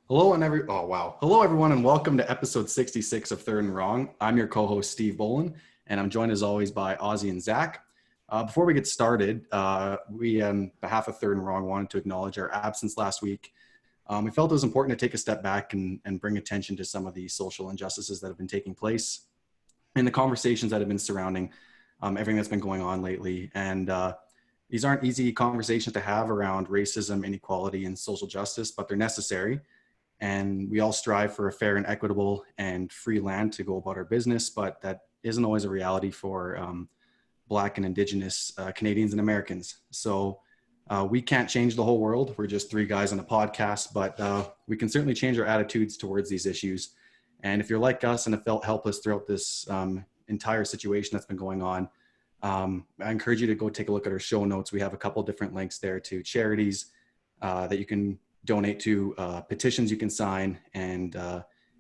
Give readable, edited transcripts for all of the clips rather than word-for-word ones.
Hello everyone and welcome to episode 66 of Third and Wrong. I'm your co-host Steve Bolin and I'm joined as always by Ozzy and Zach. Before we get started, we on behalf of Third and Wrong wanted to acknowledge our absence last week. We felt it was important to take a step back and bring attention to some of the social injustices that have been taking place and the conversations that have been surrounding everything that's been going on lately. And these aren't easy conversations to have around racism, inequality, and social justice, but they're necessary. And we all strive for a fair and equitable and free land to go about our business, but that isn't always a reality for Black and Indigenous Canadians and Americans. So we can't change the whole world. We're just three guys on a podcast, but we can certainly change our attitudes towards these issues. And if you're like us and have felt helpless throughout this entire situation that's been going on, I encourage you to go take a look at our show notes. We have a couple different links there to charities that you can donate to, petitions you can sign, and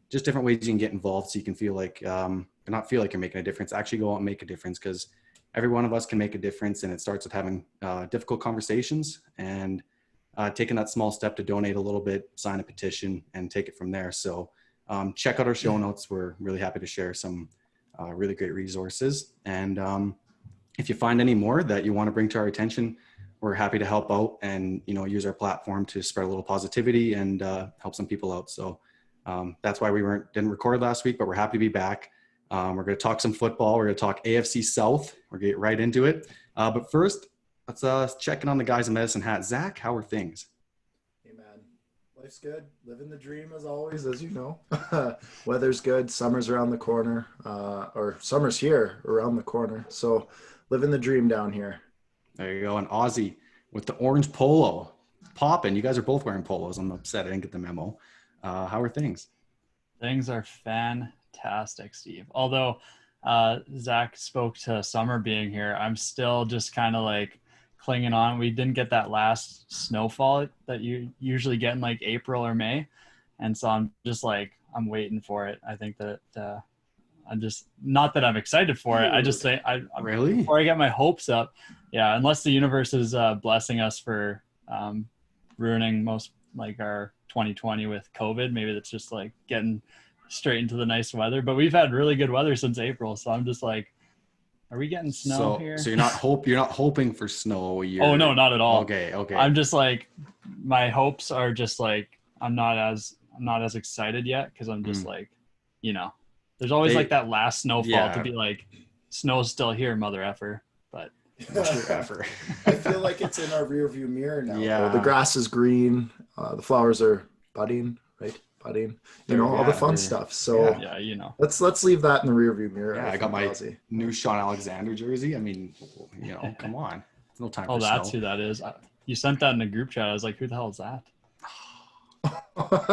just different ways you can get involved so you can feel like, not feel like you're making a difference, actually go out and make a difference, because every one of us can make a difference, and it starts with having difficult conversations and taking that small step to donate a little bit, sign a petition, and take it from there. So check out our show notes. We're really happy to share some really great resources. And if you find any more that you want to bring to our attention, we're happy to help out and, use our platform to spread a little positivity and help some people out. So that's why we didn't record last week, but we're happy to be back. We're going to talk some football. We're going to talk AFC South. We're going to get right into it. But first, let's check in on the guys in Medicine Hat. Zach, how are things? Hey, man. Life's good. Living the dream as always, as you know. Weather's good. Summer's around the corner. Or summer's here around the corner. So living the dream down here. There you go. And Ozzy with the orange polo. Popping. You guys are both wearing polos. I'm upset I didn't get the memo. How are things? Things are fantastic, Steve. Although Zach spoke to summer being here, I'm still just kind of like clinging on. We didn't get that last snowfall that you usually get in like April or May. And so I'm just like, I'm waiting for it. I think that I'm just, not that I'm excited for it. I just say, really? Before I get my hopes up, yeah, unless the universe is blessing us for ruining most like our 2020 with COVID, maybe that's just like getting straight into the nice weather. But we've had really good weather since April, so I'm just like, are we getting snow here? So you're not hoping for snow. Oh no, not at all. Okay. I'm just like, my hopes are just like, I'm not as excited yet because I'm just like, there's always like that last snowfall to be like, snow's still here, mother effer. But I feel like it's in our rearview mirror now. Yeah. The grass is green. The flowers are budding, right? Budding. All the fun stuff. So let's leave that in the rearview mirror. Yeah, I got my new Sean Alexander jersey. I mean, come on. It's no time for snow. Oh, that's who that is. You sent that in the group chat. I was like, who the hell is that?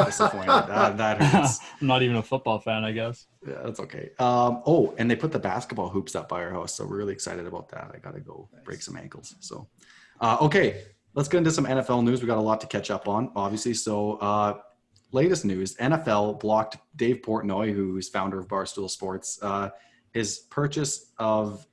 Disappointed. That hurts. I'm not even a football fan, I guess. Yeah, that's okay. And they put the basketball hoops up by our house, so we're really excited about that. I gotta go break some ankles. So okay, let's get into some NFL news. We got a lot to catch up on, obviously. So latest news: NFL blocked Dave Portnoy, who's founder of Barstool Sports, his purchase of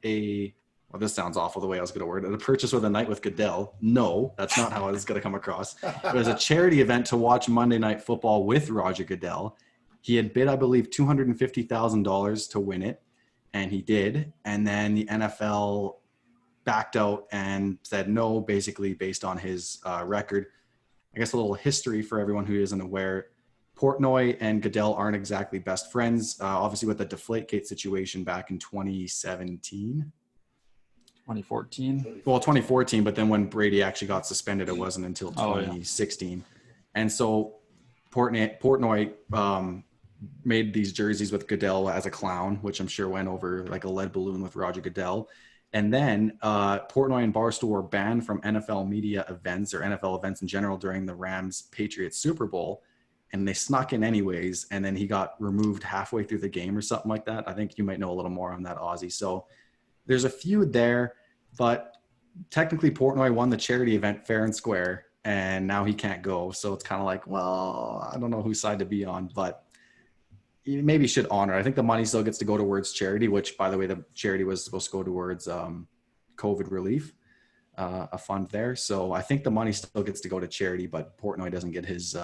this sounds awful the way I was going to word it. A purchase with a night with Goodell. No, that's not how it's going to come across. It was a charity event to watch Monday Night Football with Roger Goodell. He had bid, I believe, $250,000 to win it, and he did. And then the NFL backed out and said no, basically based on his record. I guess a little history for everyone who isn't aware. Portnoy and Goodell aren't exactly best friends, obviously with the Deflategate situation back in 2017. 2014. Well, 2014, but then when Brady actually got suspended, it wasn't until 2016. And so Portnoy made these jerseys with Goodell as a clown, which I'm sure went over like a lead balloon with Roger Goodell. And then Portnoy and Barstool were banned from NFL media events or NFL events in general during the Rams-Patriots Super Bowl. And they snuck in anyways. And then he got removed halfway through the game or something like that. I think you might know a little more on that, Ozzy. So there's a feud there, but technically Portnoy won the charity event fair and square, and now he can't go. So it's kind of like, well, I don't know whose side to be on, but you maybe should honor. I think the money still gets to go towards charity, which, by the way, the charity was supposed to go towards COVID relief. a fund there. So I think the money still gets to go to charity, but Portnoy doesn't get his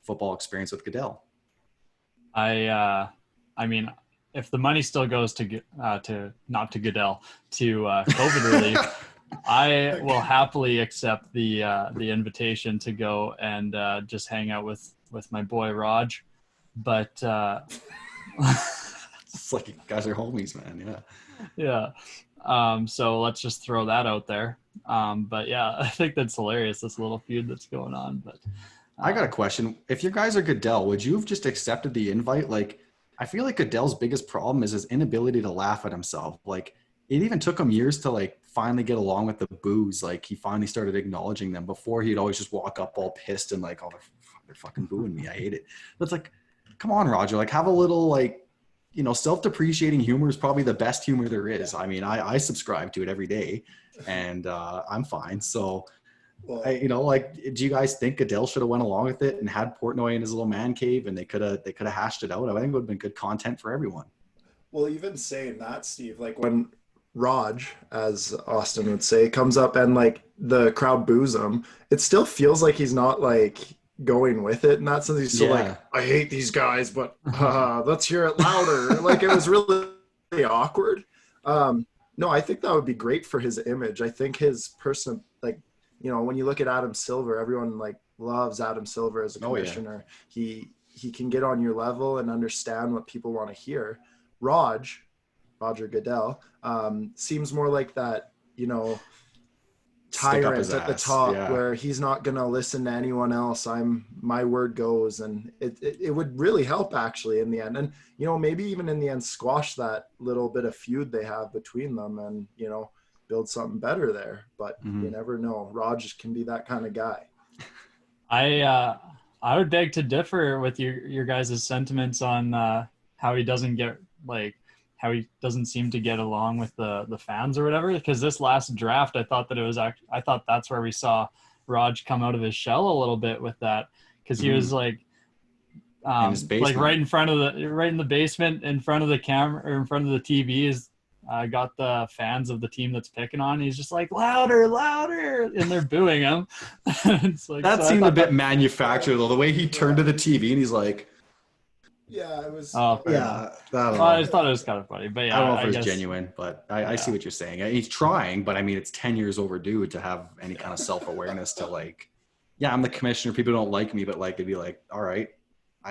football experience with Goodell. I mean, if the money still goes to not to Goodell, to COVID relief, I will happily accept the invitation to go and just hang out with my boy Raj. But it's like you guys are homies, man. Yeah. So let's just throw that out there. But yeah, I think that's hilarious, this little feud that's going on. But I got a question. If you guys are Goodell, would you have just accepted the invite? Like, I feel like Goodell's biggest problem is his inability to laugh at himself. Like, it even took him years to like finally get along with the boos. Like, he finally started acknowledging them. Before, he'd always just walk up all pissed and like, oh, they're fucking booing me. I hate it. But it's like, come on, Roger. Like, have a little like, self-depreciating humor is probably the best humor there is. I mean, I subscribe to it every day, and I'm fine. So, do you guys think Goodell should have went along with it and had Portnoy in his little man cave, and they could have hashed it out? I think it would have been good content for everyone. Well, even saying that, Steve, like when Raj, as Austin would say, comes up and like the crowd boos him, it still feels like he's not like going with it in that sense. He's still like, I hate these guys, but let's hear it louder. Like, it was really awkward. No, I think that would be great for his image. I think his person, like, when you look at Adam Silver, everyone like loves Adam Silver as a commissioner. He can get on your level and understand what people want to hear. Roger Goodell, seems more like that, tyrant at the top, where he's not going to listen to anyone else. My word goes, and it would really help actually in the end. And, maybe even in the end, squash that little bit of feud they have between them and, build something better there. But you never know. Raj can be that kind of guy. I would beg to differ with your guys' sentiments on how he doesn't seem to get along with the fans or whatever. Because this last draft, I thought that's where we saw Raj come out of his shell a little bit with that, because he was like, in his basement. like right in the basement, in front of the camera or in front of the TV is. Got the fans of the team that's picking on. He's just like, louder, and they're booing him. It's like, that seemed a bit manufactured, though. The way he turned to the TV and he's like, yeah, it was. Oh, yeah. I just thought it was kind of funny, but yeah, I don't know if it was genuine, but I see what you're saying. He's trying, but I mean, it's 10 years overdue to have any kind of self-awareness to like, I'm the commissioner. People don't like me, but like, it'd be like, all right,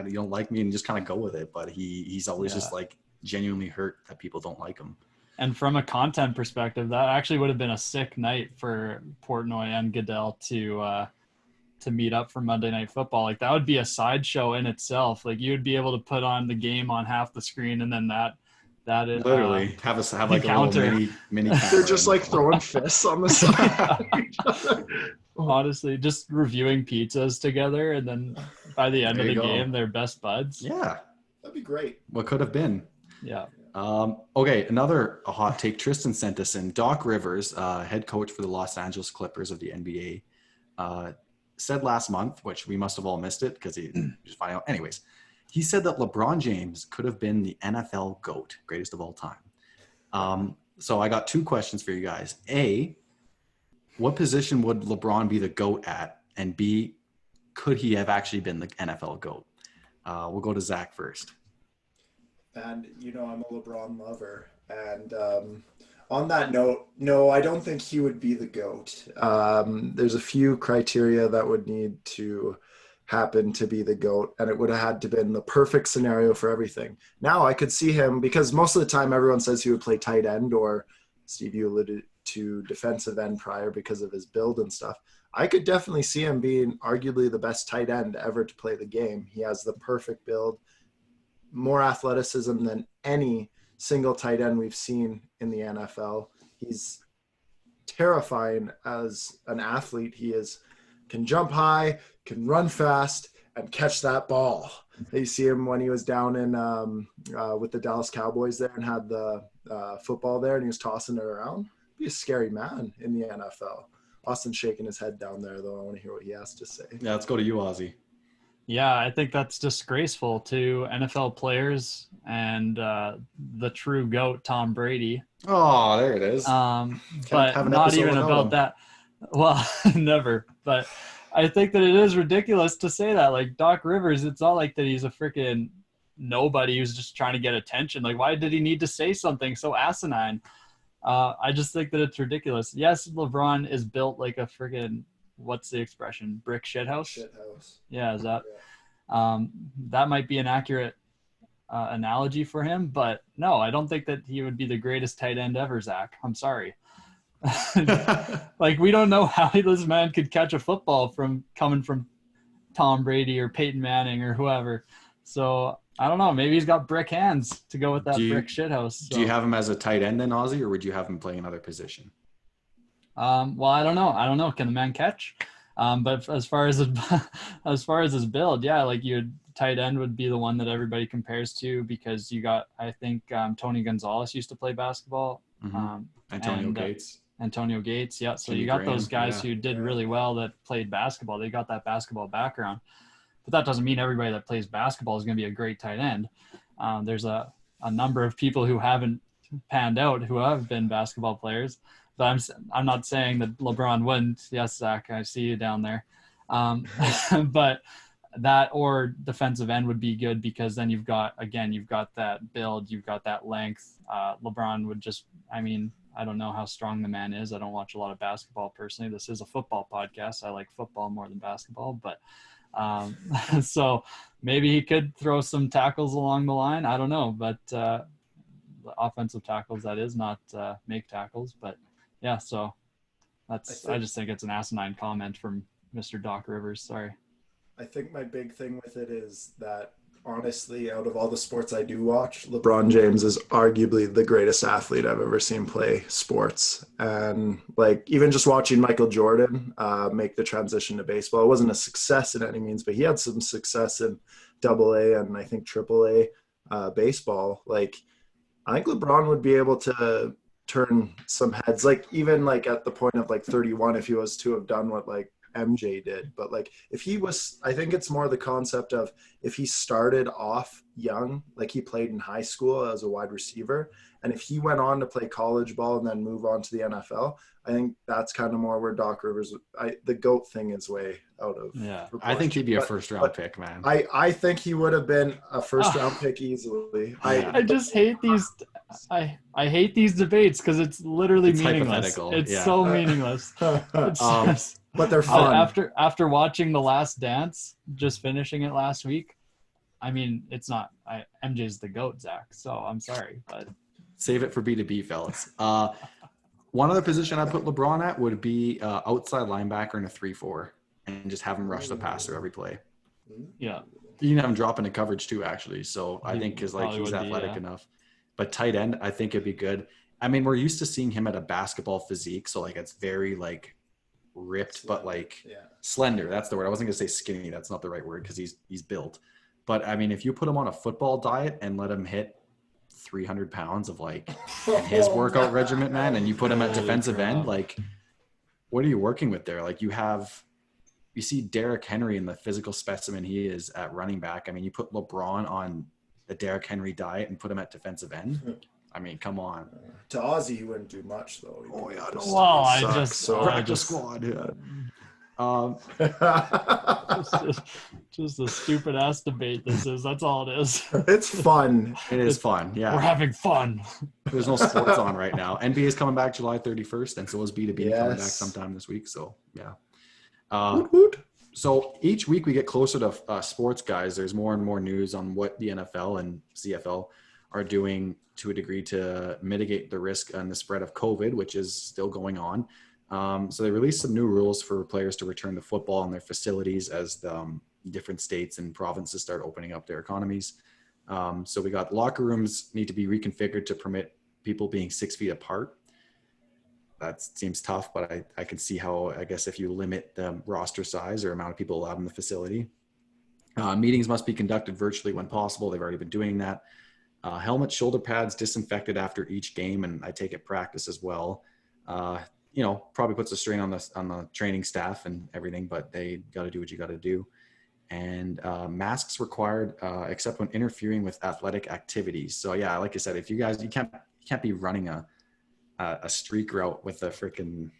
you don't like me, and just kind of go with it. But he's always just like genuinely hurt that people don't like him. And from a content perspective, that actually would have been a sick night for Portnoy and Goodell to meet up for Monday Night Football. Like, that would be a sideshow in itself. Like, you would be able to put on the game on half the screen, and then that is literally have like counter. A little mini They're just like throwing fists on the side. Honestly, just reviewing pizzas together, and then by the end of the game, they're best buds. Yeah, that'd be great. What could have been? Yeah. Okay, another hot take. Tristan sent us in. Doc Rivers, head coach for the Los Angeles Clippers of the NBA, said last month, which we must have all missed it because he just finding out. Anyways, he said that LeBron James could have been the NFL GOAT, greatest of all time. So I got two questions for you guys. A, what position would LeBron be the GOAT at? And B, could he have actually been the NFL GOAT? We'll go to Zach first. And, I'm a LeBron lover. And on that note, no, I don't think he would be the GOAT. There's a few criteria that would need to happen to be the GOAT, and it would have had to been the perfect scenario for everything. Now I could see him, because most of the time everyone says he would play tight end, or Steve, you alluded to defensive end prior because of his build and stuff. I could definitely see him being arguably the best tight end ever to play the game. He has the perfect build, more athleticism than any single tight end we've seen in the NFL. He's terrifying as an athlete. He can jump high, can run fast, and catch that ball. You see him when he was down in with the Dallas Cowboys there and had the football there, and he was tossing it around. Be a scary man in the NFL. Austin's shaking his head down there, though. I want to hear what he has to say. Yeah, let's go to you, Ozzy. Yeah, I think that's disgraceful to NFL players and the true GOAT, Tom Brady. Oh, there it is. But not even about that. Well, never. But I think that it is ridiculous to say that. Like Doc Rivers, it's not like that he's a freaking nobody who's just trying to get attention. Like, why did he need to say something so asinine? I just think that it's ridiculous. Yes, LeBron is built like a freaking, what's the expression? Brick shithouse? Shithouse. Yeah, is that? Yeah. That might be an accurate analogy for him, but no, I don't think that he would be the greatest tight end ever, Zach. I'm sorry. Like, we don't know how this man could catch a football from coming from Tom Brady or Peyton Manning or whoever. So I don't know. Maybe he's got brick hands to go with that brick shithouse. So. Do you have him as a tight end then, Ozzy, or would you have him playing another position? Well, I don't know. Can the man catch? But as far as his build, yeah, like your tight end would be the one that everybody compares to, because you got, I think, Tony Gonzalez used to play basketball. Mm-hmm. Antonio Gates. Yeah. So Jimmy you got Graham, those guys who did really well that played basketball. They got that basketball background, but that doesn't mean everybody that plays basketball is going to be a great tight end. There's a number of people who haven't panned out who have been basketball players. But I'm not saying that LeBron wouldn't. Yes, Zach, I see you down there. But that or defensive end would be good, because then you've got that build, you've got that length. LeBron would just, I don't know how strong the man is. I don't watch a lot of basketball personally. This is a football podcast. I like football more than basketball, but so maybe he could throw some tackles along the line. I don't know, but offensive tackles, that is, not make tackles. But yeah, so I just think it's an asinine comment from Mr. Doc Rivers. Sorry. I think my big thing with it is that, honestly, out of all the sports I do watch, LeBron James is arguably the greatest athlete I've ever seen play sports. And like, even just watching Michael Jordan make the transition to baseball, it wasn't a success in any means, but he had some success in AA and I think AAA baseball. Like, I think LeBron would be able to turn some heads, like even like at the point of like 31, if he was to have done what like MJ did. But like, if he was, I think it's more the concept of, if he started off young, like he played in high school as a wide receiver, and if he went on to play college ball and then move on to the NFL, I think that's kind of more where Doc Rivers, the GOAT thing is way out of proportion. I think he'd be a first round pick, man. I think he would have been a first round pick easily. I just hate these. I hate these debates because it's literally meaningless. It's so meaningless. But they're fun. After watching The Last Dance, just finishing it last week, it's not. MJ's the GOAT, Zach. So I'm sorry, but save it for B2B, fellas. One other position I put LeBron at would be outside linebacker in a 3-4, and just have him rush the passer every play. Yeah, you can have him drop into coverage too, actually. So I think he's athletic enough. But tight end, I think it'd be good. We're used to seeing him at a basketball physique, so like it's very like ripped, slender, but like slender. That's the word. I wasn't gonna say skinny. That's not the right word, because he's built. But if you put him on a football diet and let him hit 300 pounds of like his workout regimen, man, and you put him at defensive end, like, what are you working with there? Like, you see Derrick Henry and the physical specimen he is at running back. You put LeBron on the Derrick Henry diet and put him at defensive end. Come on. To Ozzy, he wouldn't do much though. Practice squad. Just a stupid ass debate. That's all it is. It's fun. It is fun. Yeah, we're having fun. There's no sports on right now. NBA is coming back July 31st, and so is B2B coming back sometime this week. So yeah. So each week we get closer to sports, guys. There's more and more news on what the NFL and CFL are doing to a degree to mitigate the risk and the spread of COVID, which is still going on. So they released some new rules for players to return to football in their facilities as the different states and provinces start opening up their economies. So we got locker rooms need to be reconfigured to permit people being 6 feet apart. That seems tough, but I can see how, I guess, if you limit the roster size or amount of people allowed in the facility. Meetings must be conducted virtually when possible. They've already been doing that. Helmets, shoulder pads disinfected after each game, and I take it practice as well. Probably puts a strain on the training staff and everything, but they got to do what you got to do. And masks required except when interfering with athletic activities. So yeah, like I said, if you guys, you can't be running a streak route with a freaking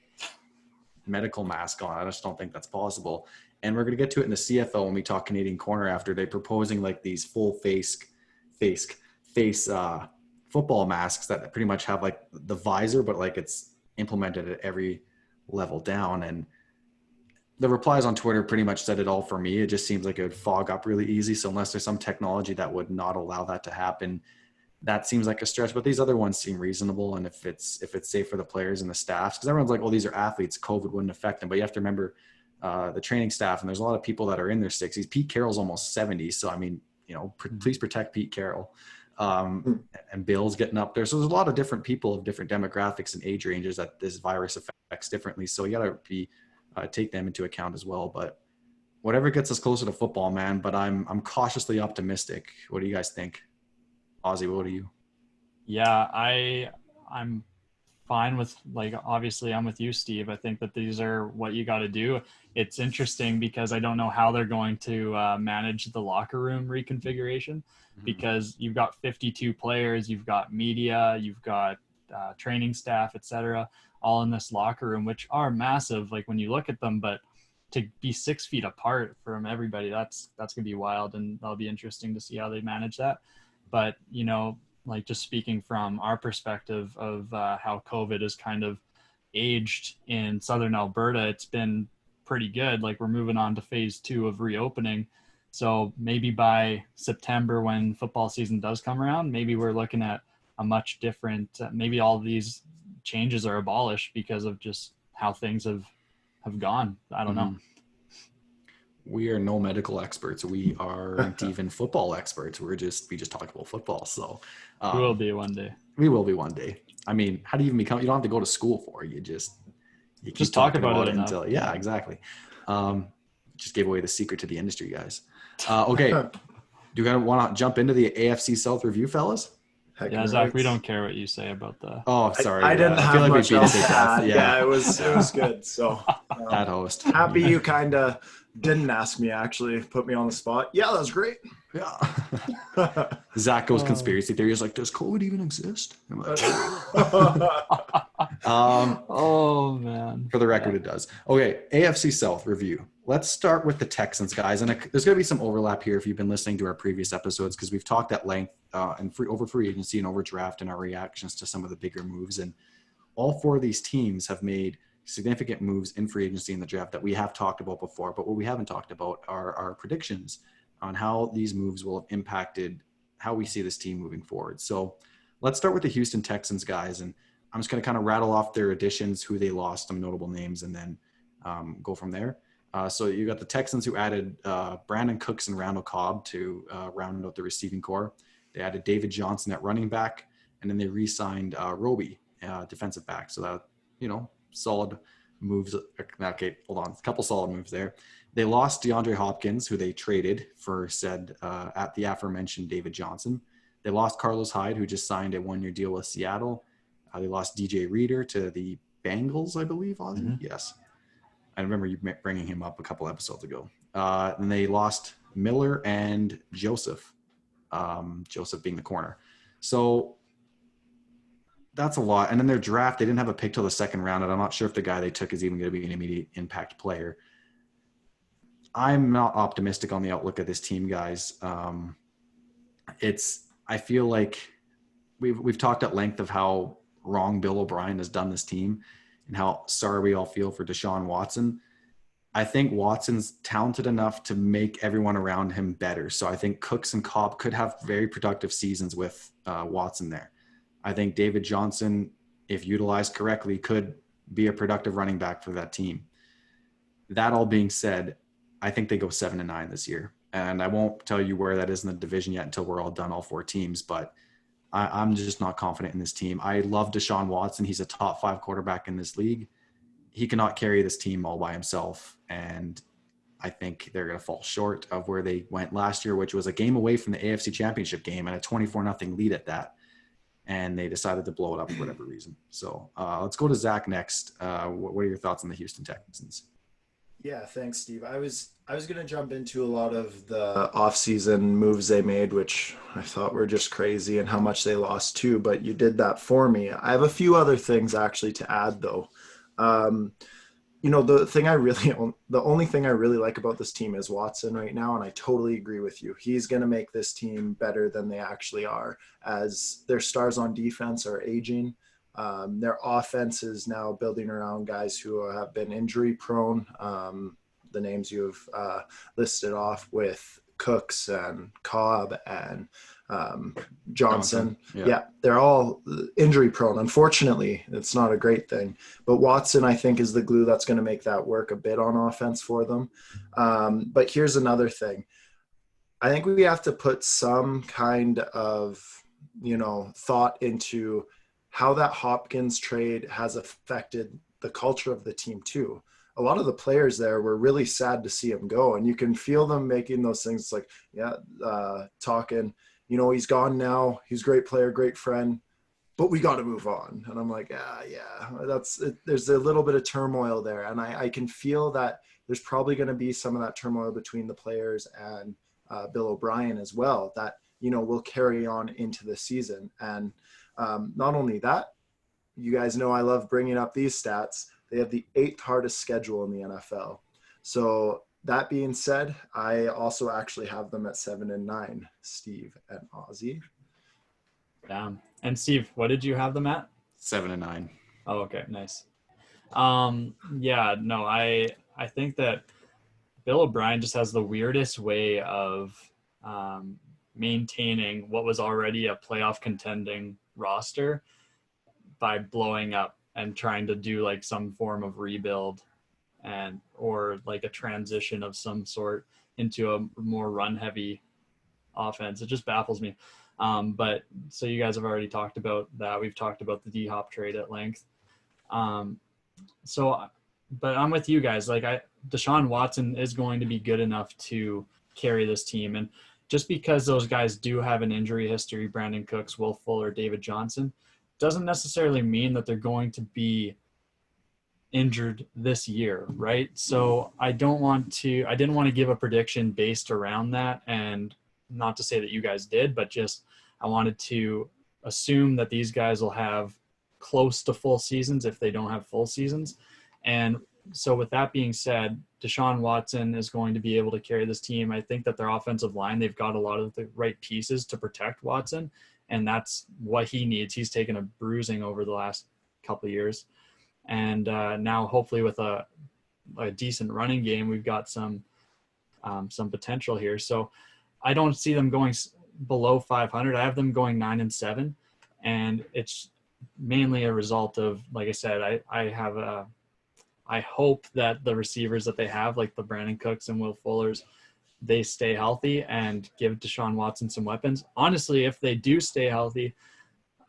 medical mask on. I just don't think that's possible. And we're going to get to it in the CFL when we talk Canadian corner after they're proposing like these full face football masks that pretty much have like the visor, but like it's implemented at every level down. And the replies on Twitter pretty much said it all for me. It just seems like it would fog up really easy. So unless there's some technology that would not allow that to happen, that seems like a stretch. But these other ones seem reasonable. And if it's safe for the players and the staffs, because everyone's like, oh, these are athletes, COVID wouldn't affect them. But you have to remember the training staff, and there's a lot of people that are in their 60s. Pete Carroll's almost 70. So, I mean, please protect Pete Carroll. And Bill's getting up there. So there's a lot of different people of different demographics and age ranges that this virus affects differently. So you got to take them into account as well. But whatever gets us closer to football, man. But I'm cautiously optimistic. What do you guys think? Ozzy, what are you? Yeah, I'm fine with, like, obviously I'm with you, Steve. I think that these are what you got to do. It's interesting because I don't know how they're going to manage the locker room reconfiguration, because you've got 52 players, you've got media, you've got training staff, etc., all in this locker room, which are massive, like when you look at them, but to be 6 feet apart from everybody, that's gonna be wild, and that'll be interesting to see how they manage that. But like, just speaking from our perspective of how COVID is kind of aged in Southern Alberta, it's been pretty good. Like, we're moving on to phase 2 of reopening. So maybe by September, when football season does come around, maybe we're looking at a much different, maybe all these changes are abolished because of just how things have gone. I don't know. We are no medical experts. We aren't even football experts. We just talk about football. So we will be one day. We will be one day. I mean, how do you even become? You don't have to go to school for it. You keep talk about it until. Yeah, exactly. Just gave away the secret to the industry, guys. Okay, do you guys want to jump into the AFC South review, fellas? Yeah, Zach, we don't care what you say about the. Oh, sorry. I didn't have much else to add. Yeah, it was good. So that host. Happy you kind of didn't ask me, actually put me on the spot. Yeah, that was great. Yeah. Zach goes conspiracy theory. He's like, does COVID even exist? I'm like, oh man. For the record, it does. Okay, AFC South review. Let's start with the Texans, guys. And there's going to be some overlap here if you've been listening to our previous episodes, because we've talked at length over free agency and over draft and our reactions to some of the bigger moves. And all 4 of these teams have made significant moves in free agency in the draft that we have talked about before. But what we haven't talked about are our predictions on how these moves will have impacted how we see this team moving forward. So let's start with the Houston Texans, guys. And I'm just going to kind of rattle off their additions, who they lost, some notable names, and then go from there. So you got the Texans, who added Brandon Cooks and Randall Cobb to round out the receiving core. They added David Johnson at running back, and then they re-signed Roby, defensive back. So that, solid moves. Okay, hold on. A couple solid moves there. They lost DeAndre Hopkins, who they traded for at the aforementioned David Johnson. They lost Carlos Hyde, who just signed a 1-year deal with Seattle. They lost DJ Reader to the Bengals, I believe, Ozzy? Yes. I remember you bringing him up a couple episodes ago. And they lost Miller and Joseph, Joseph being the corner. So that's a lot. And then their draft, they didn't have a pick till the second round, and I'm not sure if the guy they took is even going to be an immediate impact player. I'm not optimistic on the outlook of this team, guys. I feel like we've talked at length of how wrong Bill O'Brien has done this team and how sorry we all feel for Deshaun Watson. I think Watson's talented enough to make everyone around him better. So I think Cooks and Cobb could have very productive seasons with Watson there. I think David Johnson, if utilized correctly, could be a productive running back for that team. That all being said, I think they go 7-9 this year. And I won't tell you where that is in the division yet until we're all done, all 4 teams. But I'm just not confident in this team. I love Deshaun Watson. He's a top 5 quarterback in this league. He cannot carry this team all by himself. And I think they're going to fall short of where they went last year, which was a game away from the AFC Championship game and a 24-0 lead at that. And they decided to blow it up for whatever reason. So let's go to Zach next. What are your thoughts on the Houston Texans? Yeah, thanks, Steve. I was going to jump into a lot of the offseason moves they made, which I thought were just crazy, and how much they lost too, but you did that for me. I have a few other things actually to add, though. the only thing I really like about this team is Watson right now, and I totally agree with you. He's going to make this team better than they actually are, as their stars on defense are aging. Their offense is now building around guys who have been injury prone. The names you've listed off with Cooks and Cobb and Johnson. Yeah, they're all injury prone. Unfortunately, it's not a great thing. But Watson, I think, is the glue that's going to make that work a bit on offense for them. But here's another thing. I think we have to put some kind of, thought into how that Hopkins trade has affected the culture of the team too. A lot of the players there were really sad to see him go, and you can feel them making those things like, talking, he's gone now. He's a great player, great friend, but we got to move on. And I'm like, there's a little bit of turmoil there. And I can feel that there's probably going to be some of that turmoil between the players and Bill O'Brien as well, that, will carry on into the season. And not only that, you guys know I love bringing up these stats. They have the 8th hardest schedule in the NFL. So that being said, I also actually have them at 7-9, Steve and Ozzy. Damn. And Steve, what did you have them at? 7-9. Oh, okay. Nice. I think that Bill O'Brien just has the weirdest way of maintaining what was already a playoff contending roster by blowing up and trying to do like some form of rebuild or like a transition of some sort into a more run heavy offense. It just baffles me. But so you guys have already talked about that. We've talked about the D-Hop trade at length. But I'm with you guys. Like Deshaun Watson is going to be good enough to carry this team. And just because those guys do have an injury history, Brandon Cooks, Will Fuller, David Johnson, doesn't necessarily mean that they're going to be injured this year, right? So I didn't want to give a prediction based around that, and not to say that you guys did, but just I wanted to assume that these guys will have close to full seasons if they don't have full seasons. And so with that being said, Deshaun Watson is going to be able to carry this team. I think that their offensive line, they've got a lot of the right pieces to protect Watson, and that's what he needs. He's taken a bruising over the last couple of years. And now hopefully with a decent running game, we've got some potential here. So I don't see them going below 500. I have them going 9-7, and it's mainly a result of, like I said, I hope that the receivers that they have, like the Brandon Cooks and Will Fullers, they stay healthy and give Deshaun Watson some weapons. Honestly, if they do stay healthy,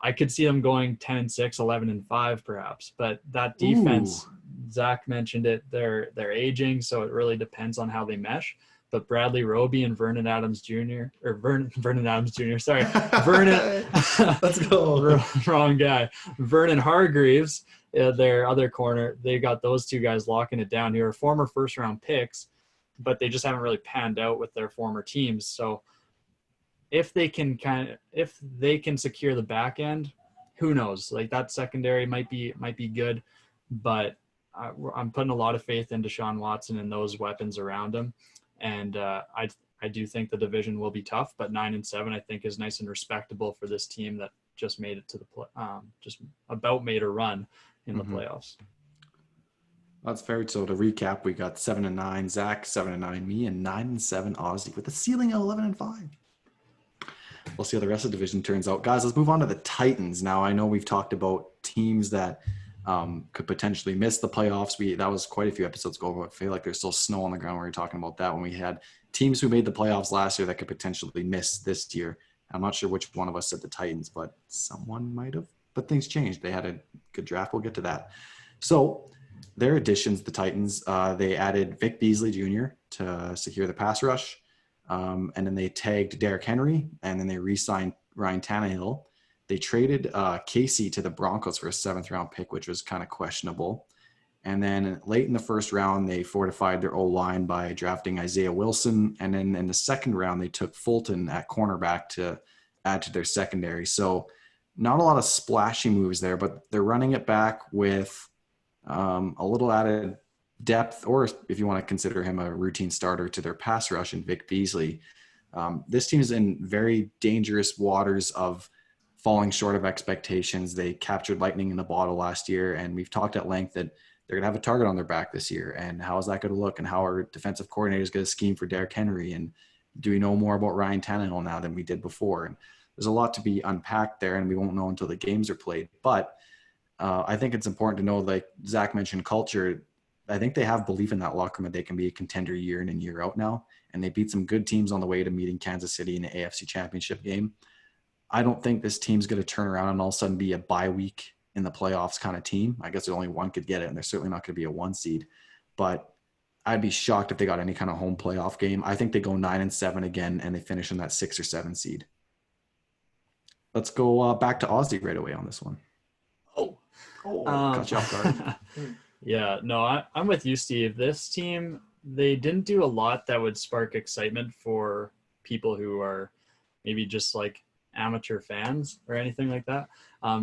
I could see them going 10-6, 11-5 perhaps. But that defense, Zach mentioned it, they're aging, so it really depends on how they mesh. But Bradley Roby and Vernon Adams Jr. Sorry, Vernon. Let's go. Wrong guy. Vernon Hargreaves, their other corner. They got those two guys locking it down. Who are former first-round picks, but they just haven't really panned out with their former teams. So if they can secure the back end, who knows? Like that secondary might be good, but I'm putting a lot of faith in Deshaun Watson and those weapons around him. And I do think the division will be tough, but 9-7 I think is nice and respectable for this team that just made it to just about made a run in the playoffs. That's fair. So to recap, we got 7-9 Zach, 7-9 me, and 9-7 Ozzy with a ceiling of 11-5. We'll see how the rest of the division turns out. Guys, let's move on to the Titans. Now, I know we've talked about teams that could potentially miss the playoffs. That was quite a few episodes ago. I feel like there's still snow on the ground when we were talking about that when we had teams who made the playoffs last year that could potentially miss this year. I'm not sure which one of us said the Titans, but someone might have. But things changed. They had a good draft. We'll get to that. So their additions, the Titans, they added Vic Beasley Jr. to secure the pass rush. And then they tagged Derrick Henry, and then they re-signed Ryan Tannehill. They traded Casey to the Broncos for a 7th-round pick, which was kind of questionable. And then late in the first round, they fortified their O-line by drafting Isaiah Wilson. And then in the second round, they took Fulton at cornerback to add to their secondary. So not a lot of splashy moves there, but they're running it back with a little added depth, or if you want to consider him a routine starter, to their pass rush and Vic Beasley. This team is in very dangerous waters of falling short of expectations. They captured lightning in the bottle last year, and we've talked at length that they're going to have a target on their back this year. And how is that going to look? And how are defensive coordinators going to scheme for Derrick Henry? And do we know more about Ryan Tannehill now than we did before? And there's a lot to be unpacked there, and we won't know until the games are played. But I think it's important to know, like Zach mentioned, culture. I think they have belief in that locker room that they can be a contender year in and year out now. And they beat some good teams on the way to meeting Kansas City in the AFC Championship game. I don't think this team's going to turn around and all of a sudden be a bye week in the playoffs kind of team. I guess only one could get it, and they're certainly not going to be a 1 seed. But I'd be shocked if they got any kind of home playoff game. I think they go 9-7 again, and they finish in that 6 or 7 seed. Let's go back to Ozzy right away on this one. Cut you off guard. Yeah, no, I'm with you, Steve. This team, they didn't do a lot that would spark excitement for people who are maybe just like amateur fans or anything like that.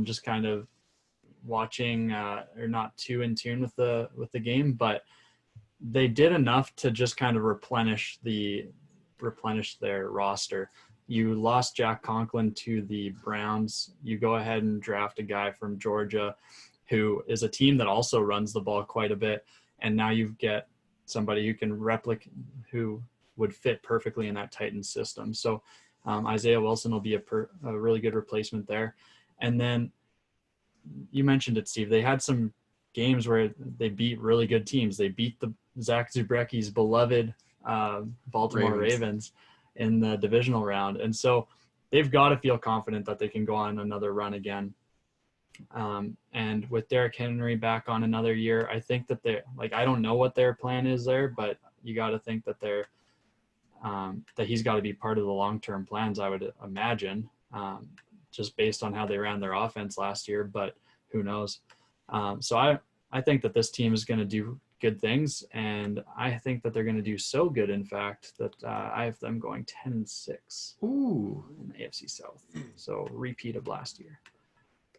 Just kind of watching or not too in tune with the game, but they did enough to just kind of replenish their roster. You lost Jack Conklin to the Browns. You go ahead and draft a guy from Georgia who is a team that also runs the ball quite a bit. And now you get somebody who can replicate, who would fit perfectly in that Titans system. So Isaiah Wilson will be a really good replacement there. And then you mentioned it, Steve. They had some games where they beat really good teams. They beat the Zach Zubrecki's beloved Baltimore Ravens in the divisional round. And so they've got to feel confident that they can go on another run again. And with Derrick Henry back on another year, I think that I don't know what their plan is there, but you got to think that that he's got to be part of the long-term plans, I would imagine, just based on how they ran their offense last year, but who knows? So I think that this team is going to do good things, and I think that they're going to do so good, in fact, that I have them going 10-6. Ooh, in the AFC South. So repeat of last year.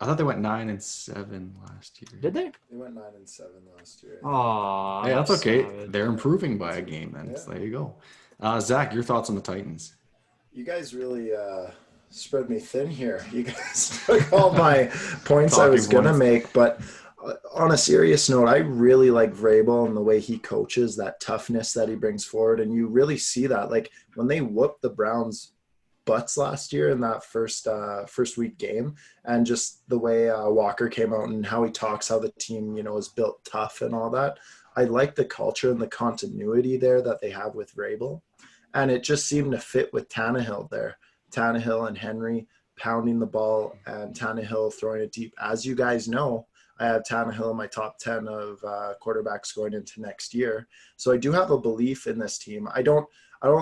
I thought they went 9-7 last year. Did they? They went 9-7 last year. Oh, hey, that's okay. savage. They're improving by a game, then. Yeah. So there you go. Zach, your thoughts on the Titans? You guys really spread me thin here. You guys took all my points I was going to make. But on a serious note, I really like Vrabel and the way he coaches, that toughness that he brings forward. And you really see that. Like when they whooped the Browns' butts last year in that first week game, and just the way Walker came out and how he talks, how the team, is built tough and all that. I like the culture and the continuity there that they have with Vrabel. And it just seemed to fit with Tannehill there. Tannehill and Henry pounding the ball, and Tannehill throwing it deep. As you guys know, I have Tannehill in my top 10 of quarterbacks going into next year. So I do have a belief in this team. I don't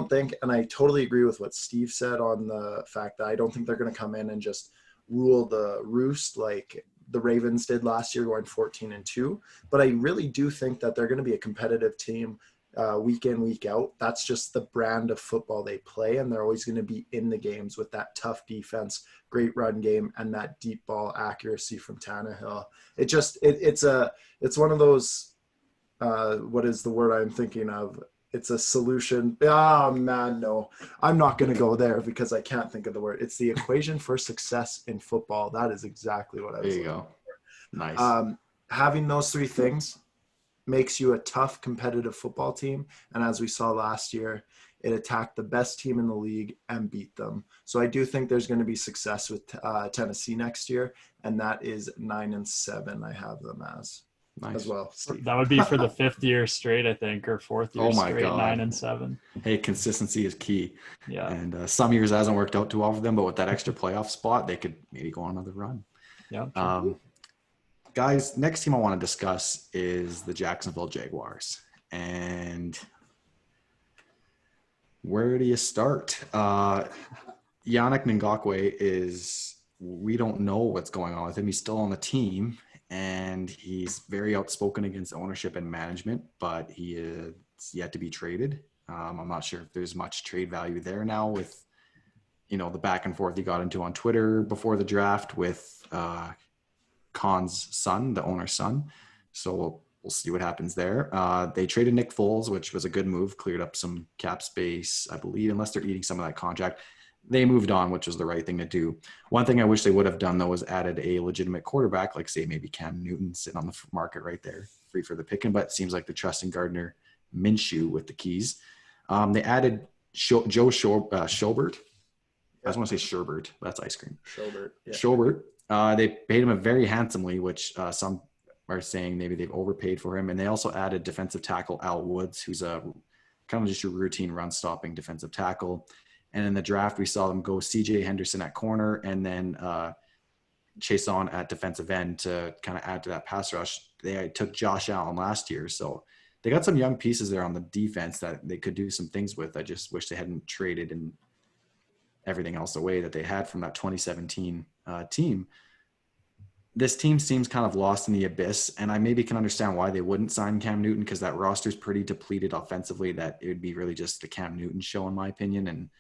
think, and I totally agree with what Steve said on the fact that I don't think they're going to come in and just rule the roost like the Ravens did last year, going 14-2. But I really do think that they're going to be a competitive team week in, week out. That's just the brand of football they play, and they're always going to be in the games with that tough defense, great run game, and that deep ball accuracy from Tannehill. It's one of those, what is the word I'm thinking of? It's a solution. Oh, man, no. I'm not going to go there because I can't think of the word. It's the equation for success in football. That is exactly what I was There you go. for. Nice. Having those three things makes you a tough, competitive football team. And as we saw last year, it attacked the best team in the league and beat them. So I do think there's going to be success with Tennessee next year. And that is 9-7. I have them as well. Steve. That would be for the 5th year straight, I think, or 4th year straight, God. 9-7. Hey, consistency is key. Yeah. And some years it hasn't worked out too well for them, but with that extra playoff spot, they could maybe go on another run. Yeah. Guys, next team I want to discuss is the Jacksonville Jaguars. And where do you start? Yannick Ngakoue we don't know what's going on with him. He's still on the team, and he's very outspoken against ownership and management, but he is yet to be traded. I'm not sure if there's much trade value there now with, the back and forth he got into on Twitter before the draft with Khan's son, the owner's son. So we'll see what happens there. They traded Nick Foles, which was a good move, cleared up some cap space, I believe, unless they're eating some of that contract. They moved on, which was the right thing to do. One thing I wish they would have done, though, was added a legitimate quarterback, like, say, maybe Cam Newton sitting on the market right there, free for the picking, but it seems like they're trusting Gardner Minshew with the keys. They added Joe Schobert. I just want to say Sherbert. That's ice cream. Schobert. Yeah. Schobert. They paid him very handsomely, which some are saying maybe they've overpaid for him. And they also added defensive tackle Al Woods, who's a kind of just a routine run-stopping defensive tackle. And in the draft, we saw them go C.J. Henderson at corner and then Chase on at defensive end to kind of add to that pass rush. They took Josh Allen last year. So they got some young pieces there on the defense that they could do some things with. I just wish they hadn't traded and everything else away that they had from that 2017 team. This team seems kind of lost in the abyss, and I maybe can understand why they wouldn't sign Cam Newton, because that roster is pretty depleted offensively, that it would be really just the Cam Newton show, in my opinion, and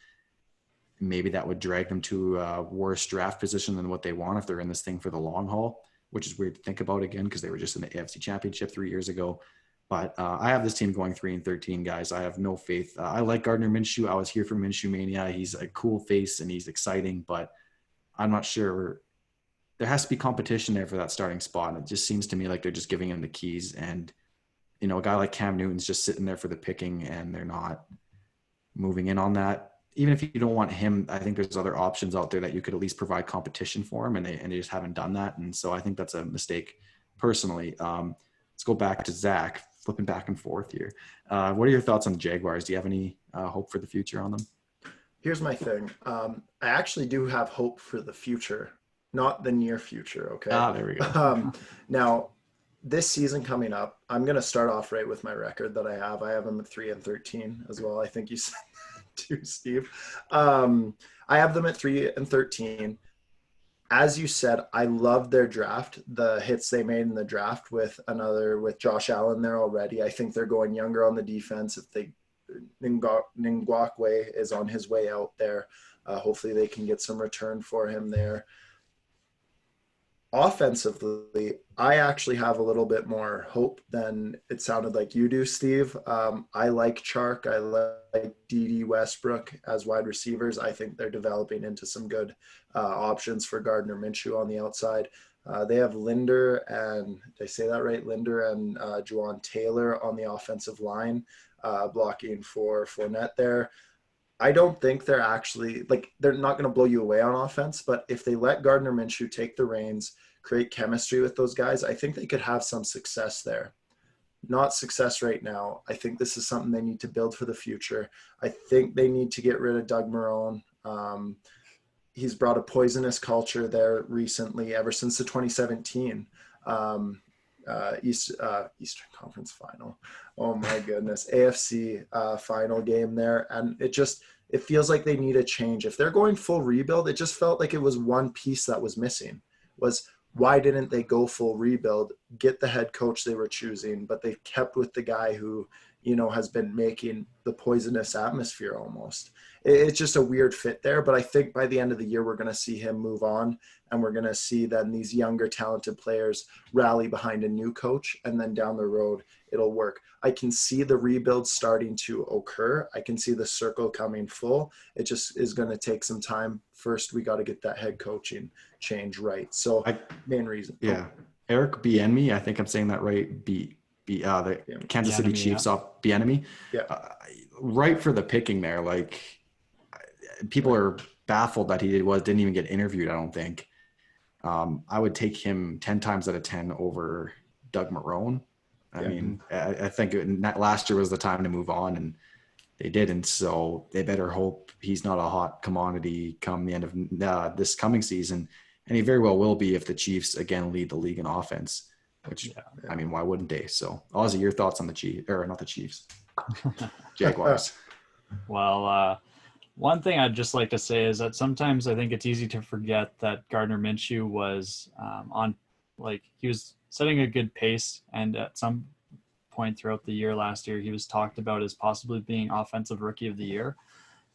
maybe that would drag them to a worse draft position than what they want if they're in this thing for the long haul, which is weird to think about again because they were just in the AFC Championship 3 years ago. But I have this team going 3-13, guys. I have no faith. I like Gardner Minshew. I was here for Minshew Mania. He's a cool face and he's exciting, but I'm not sure. There has to be competition there for that starting spot. And it just seems to me like they're just giving him the keys. And, you know, a guy like Cam Newton's just sitting there for the picking and they're not moving in on that. Even if you don't want him, I think there's other options out there that you could at least provide competition for him. And they just haven't done that. And so I think that's a mistake personally. Let's go back to Zach, flipping back and forth here. What are your thoughts on the Jaguars? Do you have any hope for the future on them? Here's my thing. I actually do have hope for the future, not the near future. Okay. There we go. Now, this season coming up, I'm going to start off right with my record that I have. I have them at 3-13 as well. I think you said that too, Steve. I have them at 3-13. As you said, I love their draft, the hits they made in the draft with Josh Allen there already. I think they're going younger on the defense. If Ngakwe is on his way out there, hopefully they can get some return for him there. Offensively, I actually have a little bit more hope than it sounded like you do, Steve. I like Chark. I like D.D. Westbrook as wide receivers. I think they're developing into some good options for Gardner Minshew on the outside. They have Linder and, did I say that right? Linder and Juwan Taylor on the offensive line, blocking for Fournette there. I don't think they're actually, they're not going to blow you away on offense, but if they let Gardner Minshew take the reins, create chemistry with those guys, I think they could have some success there. Not success right now. I think this is something they need to build for the future. I think they need to get rid of Doug Marrone. He's brought a poisonous culture there recently, ever since the 2017 Eastern Conference final. Oh my goodness. AFC final game there. And it feels like they need a change. If they're going full rebuild, it just felt like it was one piece that was missing. Why didn't they go full rebuild, get the head coach they were choosing, but they kept with the guy who, has been making the poisonous atmosphere almost. It's just a weird fit there, but I think by the end of the year, we're going to see him move on, and we're going to see then these younger talented players rally behind a new coach, and then down the road, it'll work. I can see the rebuild starting to occur. I can see the circle coming full. It just is going to take some time. First, we got to get that head coaching change right. So main reason. Yeah. Eric Bieniemy, I think I'm saying that right. The Kansas City Chiefs off Bieniemy. Yeah. Right for the picking there. People are baffled that he didn't even get interviewed, I don't think. I would take him 10 times out of 10 over Doug Marrone. I mean, I think last year was the time to move on, and they didn't. So they better hope he's not a hot commodity come the end of this coming season. And he very well will be if the Chiefs, again, lead the league in offense, which, I mean, why wouldn't they? So, Ozzy, your thoughts on the Chiefs, or not the Chiefs, Jaguars? Well, one thing I'd just like to say is that sometimes I think it's easy to forget that Gardner Minshew was he was setting a good pace, and at some point throughout the year last year, he was talked about as possibly being offensive rookie of the year.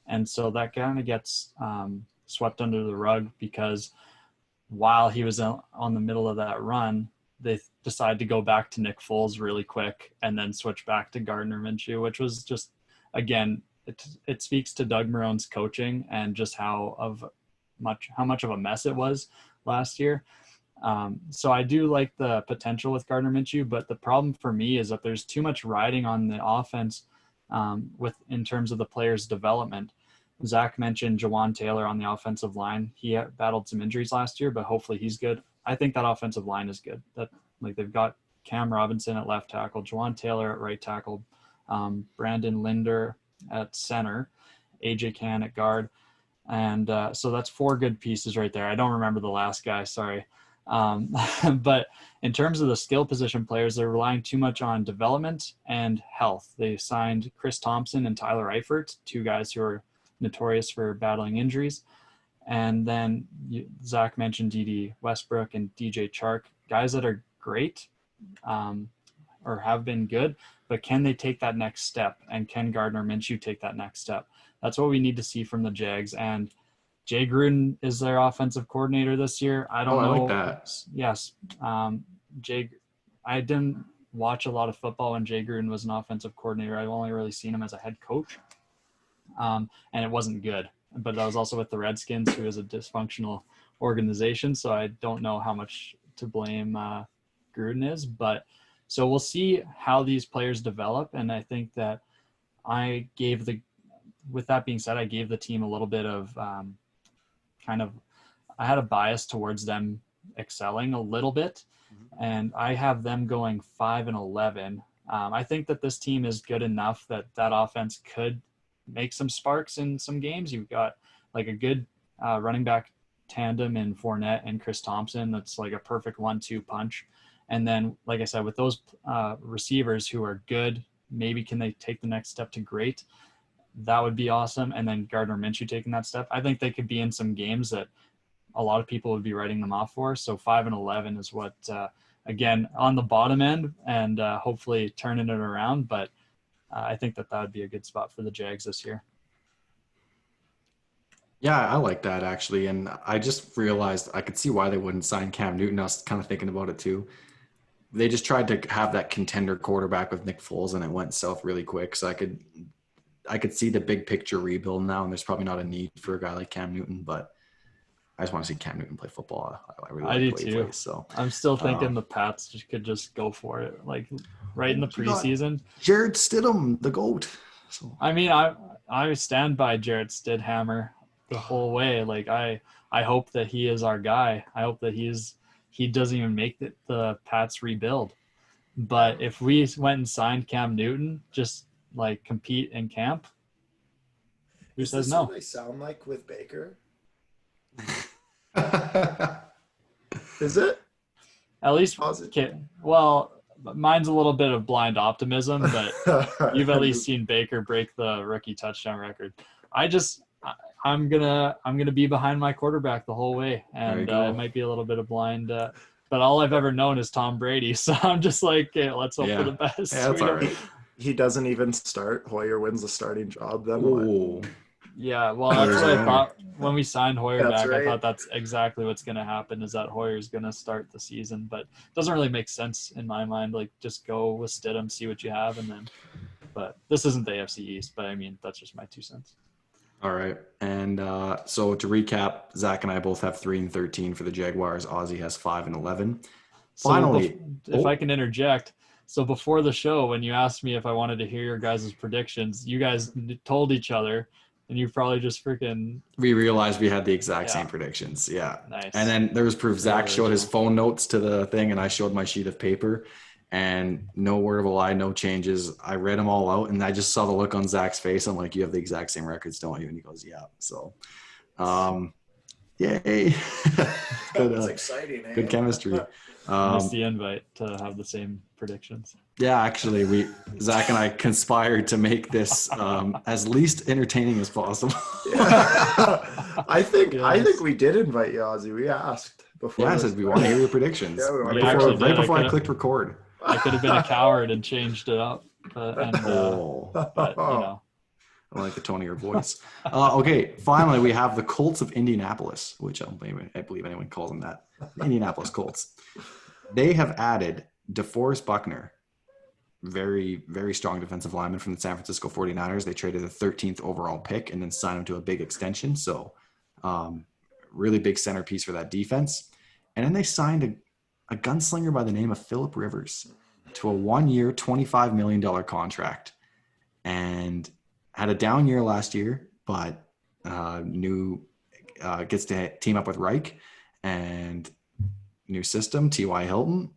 And so that kind of gets swept under the rug because while he was on the middle of that run, they decide to go back to Nick Foles really quick and then switch back to Gardner Minshew, which was just, again, it speaks to Doug Marone's coaching and just how much of a mess it was last year. So I do like the potential with Gardner Minshew, but the problem for me is that there's too much riding on the offense in terms of the players' development. Zach mentioned Jawan Taylor on the offensive line. He battled some injuries last year, but hopefully he's good. I think that offensive line is good. That they've got Cam Robinson at left tackle, Jawan Taylor at right tackle, Brandon Linder at center, AJ Cann at guard. And so that's 4 good pieces right there. I don't remember the last guy, sorry. But in terms of the skill position players, they're relying too much on development and health. They signed Chris Thompson and Tyler Eifert, 2 guys who are notorious for battling injuries. And then Zach mentioned D.D. Westbrook and DJ Chark, guys that are great or have been good, but can they take that next step? And can Gardner Minshew take that next step? That's what we need to see from the Jags. And Jay Gruden is their offensive coordinator this year. I don't know. I like that. Yes. I didn't watch a lot of football when Jay Gruden was an offensive coordinator. I've only really seen him as a head coach. And it wasn't good. But I was also with the Redskins, who is a dysfunctional organization. So I don't know how much to blame Gruden is. But so we'll see how these players develop. And I think that with that being said, I gave the team a little bit of I had a bias towards them excelling a little bit. And I have them going 5-11. I think that this team is good enough that offense could make some sparks in some games. You've got like a good running back tandem in Fournette and Chris Thompson. That's like a perfect 1-2 punch. And then, like I said, with those receivers who are good, maybe can they take the next step to great? That would be awesome. And then Gardner Minshew taking that step. I think they could be in some games that a lot of people would be writing them off for. So 5-11 is what, again, on the bottom end, and hopefully turning it around. But I think that would be a good spot for the Jags this year. Yeah, I like that actually. And I just realized I could see why they wouldn't sign Cam Newton. I was kind of thinking about it too. They just tried to have that contender quarterback with Nick Foles, and it went south really quick. So I could see the big picture rebuild now, and there's probably not a need for a guy like Cam Newton, but I just want to see Cam Newton play football. I really like the way he plays. So I'm still thinking the Pats could just go for it, like right in the preseason. Jared Stidham, the GOAT. So. I mean, I stand by Jarrett Stidhammer the whole way. Like I hope that he is our guy. I hope that he doesn't even make the Pats rebuild. But if we went and signed Cam Newton, just like compete in camp, who says no? What they sound like with Baker? Is it? At least, well, mine's a little bit of blind optimism, but you've at least seen Baker break the rookie touchdown record. I'm gonna be behind my quarterback the whole way, and it might be a little bit of blind. But all I've ever known is Tom Brady, so I'm just like, okay, let's hope for the best. Yeah, that's all right. He doesn't even start. Hoyer wins the starting job. Then what? Yeah, well, that's what I thought when we signed Hoyer back. Right. I thought that's exactly what's going to happen, is that Hoyer's going to start the season. But it doesn't really make sense in my mind. Like, just go with Stidham, see what you have, and then. But this isn't the AFC East, but I mean, that's just my 2 cents. All right. And so to recap, Zach and I both have 3-13 for the Jaguars. Ozzy has 5-11. Finally, if I can interject. So before the show, when you asked me if I wanted to hear your guys' predictions, you guys told each other, and you probably just freaking... We realized we had the exact same predictions. Yeah. Nice. And then there was proof. Zach showed his phone notes to the thing, and I showed my sheet of paper. And no word of a lie, no changes. I read them all out, and I just saw the look on Zach's face. I'm like, you have the exact same records, don't you? And he goes, yeah. So, yay. That's exciting. Good chemistry. Missed the invite to have the same predictions. Yeah, actually, Zach and I conspired to make this as least entertaining as possible. I think we did invite you, Ozzy. We asked before. Yeah, I said we want to hear your predictions. Yeah, right before I clicked record. I could have been a coward and changed it up, but you know. I like the tone of your voice. Okay, finally, we have the Colts of Indianapolis, which I believe anyone calls them that. The Indianapolis Colts. They have added DeForest Buckner, very, very strong defensive lineman from the San Francisco 49ers. They traded the 13th overall pick and then signed him to a big extension. So really big centerpiece for that defense. And then they signed a gunslinger by the name of Phillip Rivers to a 1-year, $25 million contract, and had a down year last year, but gets to team up with Reich and new system, T.Y. Hilton.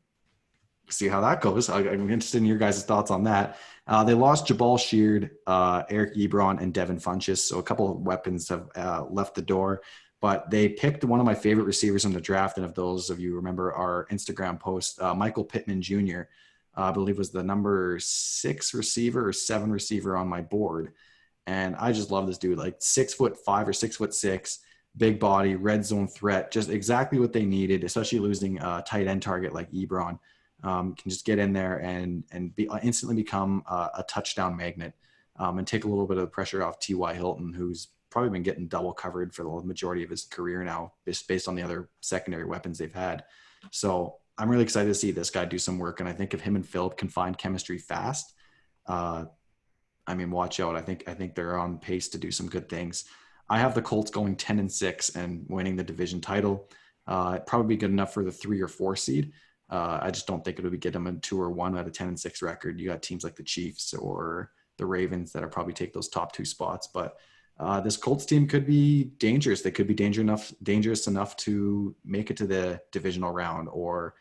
See how that goes. I'm interested in your guys' thoughts on that. They lost Jabal Sheard, Eric Ebron, and Devin Funchess. So a couple of weapons have left the door. But they picked one of my favorite receivers in the draft. And if those of you remember our Instagram post, Michael Pittman Jr., I believe was the number 6 receiver or 7 receiver on my board. And I just love this dude, like 6'5" or 6'6", big body, red zone threat, just exactly what they needed, especially losing a tight end target like Ebron. Can just get in there and instantly become a touchdown magnet, and take a little bit of the pressure off T.Y. Hilton, who's probably been getting double covered for the majority of his career now, based on the other secondary weapons they've had. So I'm really excited to see this guy do some work. And I think if him and Philip can find chemistry fast, watch out. I think they're on pace to do some good things. I have the Colts going 10-6 and winning the division title. Probably good enough for the 3 or 4 seed. I just don't think it'll get them a 2 or 1 at a 10-6 record. You got teams like the Chiefs or the Ravens that'll probably take those top 2 spots. But this Colts team could be dangerous. They could be dangerous enough to make it to the divisional round or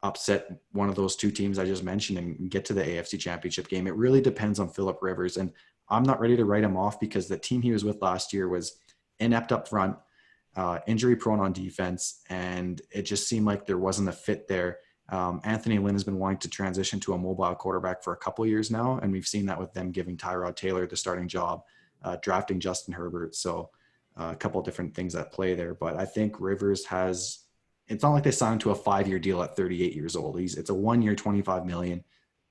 upset one of those 2 teams I just mentioned and get to the AFC Championship game. It really depends on Phillip Rivers. And I'm not ready to write him off because the team he was with last year was inept up front, injury prone on defense, and it just seemed like there wasn't a fit there. Anthony Lynn has been wanting to transition to a mobile quarterback for a couple of years now, and we've seen that with them giving Tyrod Taylor the starting job, drafting Justin Herbert. So a couple of different things at play there. But I think Rivers it's not like they signed to a 5-year deal at 38 years old. It's a 1-year, $25 million.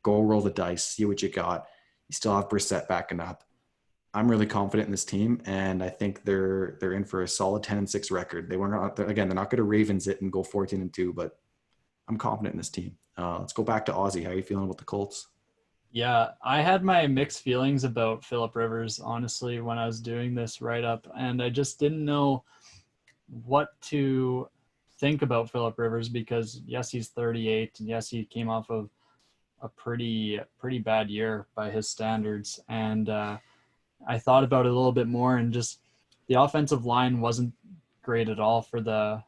Go roll the dice, see what you got. You still have Brissett backing up. I'm really confident in this team, and I think they're in for a solid 10-6 record. They're not going to Ravens it and go 14-2, but I'm confident in this team. Let's go back to Ozzy. How are you feeling about the Colts? Yeah, I had my mixed feelings about Phillip Rivers, honestly, when I was doing this write-up, and I just didn't know what to think about Phillip Rivers because, yes, he's 38, and yes, he came off of a pretty bad year by his standards, and I thought about it a little bit more, and just the offensive line wasn't great at all for the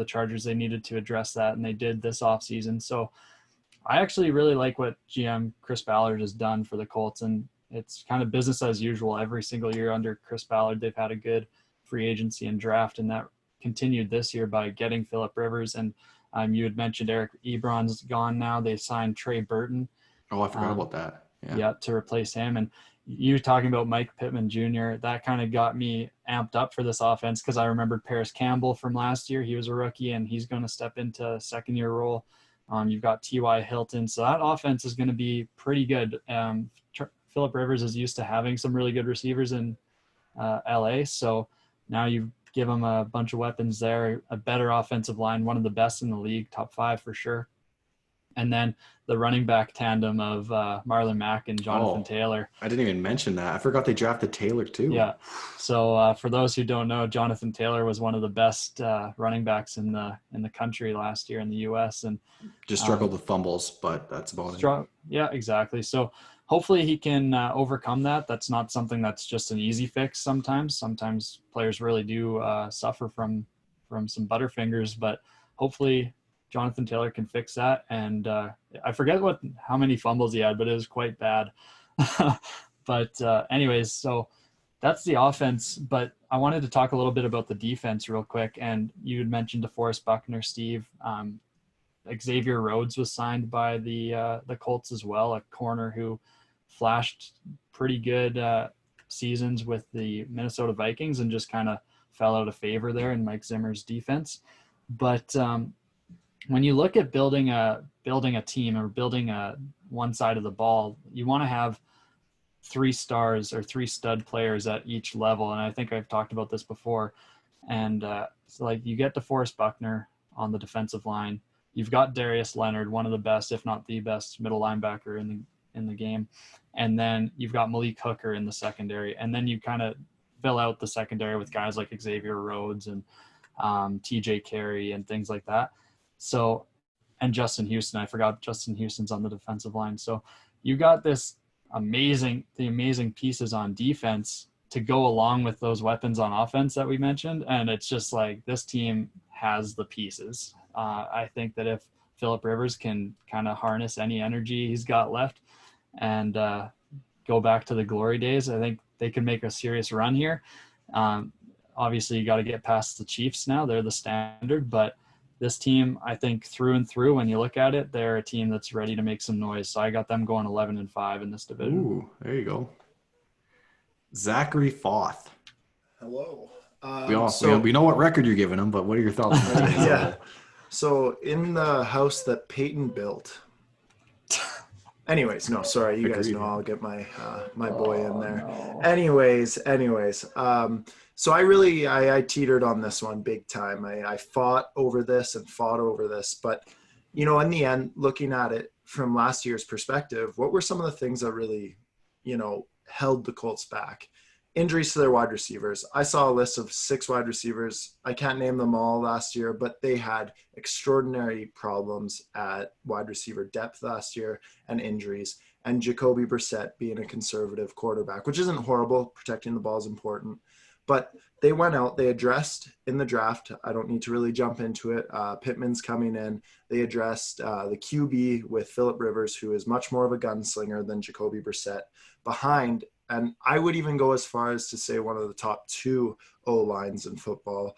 Chargers. They needed to address that, and they did this offseason. So I actually really like what GM Chris Ballard has done for the Colts, and it's kind of business as usual every single year under Chris Ballard. They've had a good free agency and draft, and that continued this year by getting Phillip Rivers. And you had mentioned Eric Ebron's gone now. They signed Trey Burton. Oh, I forgot about that. Yeah, to replace him. And you talking about Mike Pittman Jr., that kind of got me amped up for this offense because I remembered Paris Campbell from last year. He was a rookie, and he's going to step into a second-year role. You've got T.Y. Hilton. So that offense is going to be pretty good. Phillip Rivers is used to having some really good receivers in L.A., so now you give him a bunch of weapons there, a better offensive line, one of the best in the league, top 5 for sure. And then the running back tandem of Marlon Mack and Jonathan Taylor. I didn't even mention that. I forgot they drafted Taylor too. Yeah. So for those who don't know, Jonathan Taylor was one of the best running backs in the country last year in the U.S. and just struggled with fumbles, but that's about it. Yeah, exactly. So hopefully he can overcome that. That's not something that's just an easy fix. Sometimes players really do suffer from some butterfingers, but hopefully Jonathan Taylor can fix that. And I forget how many fumbles he had, but it was quite bad. But anyways, so that's the offense. But I wanted to talk a little bit about the defense real quick. And you had mentioned DeForest Buckner, Steve. Xavier Rhodes was signed by the Colts as well, a corner who flashed pretty good seasons with the Minnesota Vikings and just kind of fell out of favor there in Mike Zimmer's defense. But when you look at building a team or building one side of the ball, you want to have 3 stars or 3 stud players at each level. And I think I've talked about this before. And so like you get DeForest Buckner on the defensive line. You've got Darius Leonard, one of the best, if not the best, middle linebacker in the game, and then you've got Malik Hooker in the secondary, and then you kind of fill out the secondary with guys like Xavier Rhodes and TJ Carey and things like that. So, and Justin Houston, I forgot Justin Houston's on the defensive line. So you got the amazing pieces on defense to go along with those weapons on offense that we mentioned. And it's just like, this team has the pieces. I think that if Phillip Rivers can kind of harness any energy he's got left and go back to the glory days, I think they could make a serious run here. Obviously, you got to get past the Chiefs now. They're the standard. But this team, I think through and through, when you look at it, they're a team that's ready to make some noise. So I got them going 11-5 in this division. Ooh, there you go. Zachary Foth. Hello. We know what record you're giving him, but what are your thoughts on that? Yeah. So in the house that Peyton built. Anyways, no, sorry. You guys know I'll get my my boy in there. No. Anyways. So I teetered on this one big time. I fought over this, but in the end, looking at it from last year's perspective, what were some of the things that really, held the Colts back? Injuries to their wide receivers. I saw a list of 6 wide receivers. I can't name them all last year, but they had extraordinary problems at wide receiver depth last year and injuries. And Jacoby Brissett being a conservative quarterback, which isn't horrible. Protecting the ball is important. But they went out, they addressed in the draft. I don't need to really jump into it. Pittman's coming in. They addressed the QB with Phillip Rivers, who is much more of a gunslinger than Jacoby Brissett behind. And I would even go as far as to say one of the top 2 O-lines in football.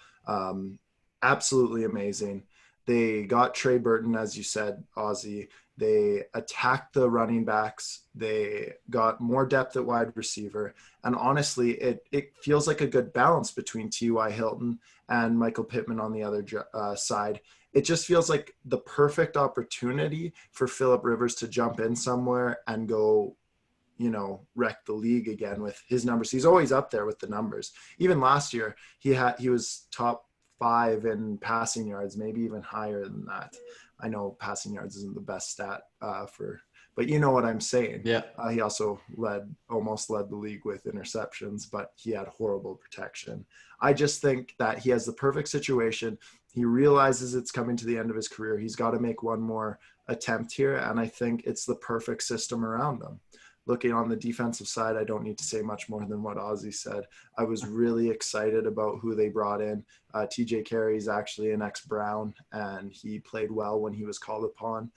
Absolutely amazing. They got Trey Burton, as you said, Ozzy. They attacked the running backs. They got more depth at wide receiver. And honestly, it feels like a good balance between T.Y. Hilton and Michael Pittman on the other side. It just feels like the perfect opportunity for Phillip Rivers to jump in somewhere and go, wreck the league again with his numbers. He's always up there with the numbers. Even last year, he was top 5 in passing yards, maybe even higher than that. I know passing yards isn't the best stat but you know what I'm saying. Yeah. He also almost led the league with interceptions, but he had horrible protection. I just think that he has the perfect situation. He realizes it's coming to the end of his career. He's got to make one more attempt here, and I think it's the perfect system around him. Looking on the defensive side, I don't need to say much more than what Ozzy said. I was really excited about who they brought in. TJ Carey is actually an ex-Brown, and he played well when he was called upon.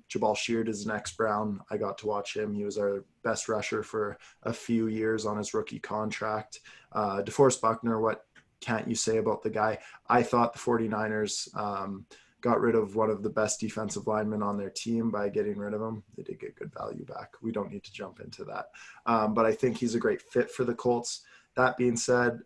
Jabal Sheard is an ex-Brown. I got to watch him. He was our best rusher for a few years on his rookie contract. DeForest Buckner, what can't you say about the guy? I thought the 49ers got rid of one of the best defensive linemen on their team by getting rid of him. They did get good value back. We don't need to jump into that. But I think he's a great fit for the Colts. That being said,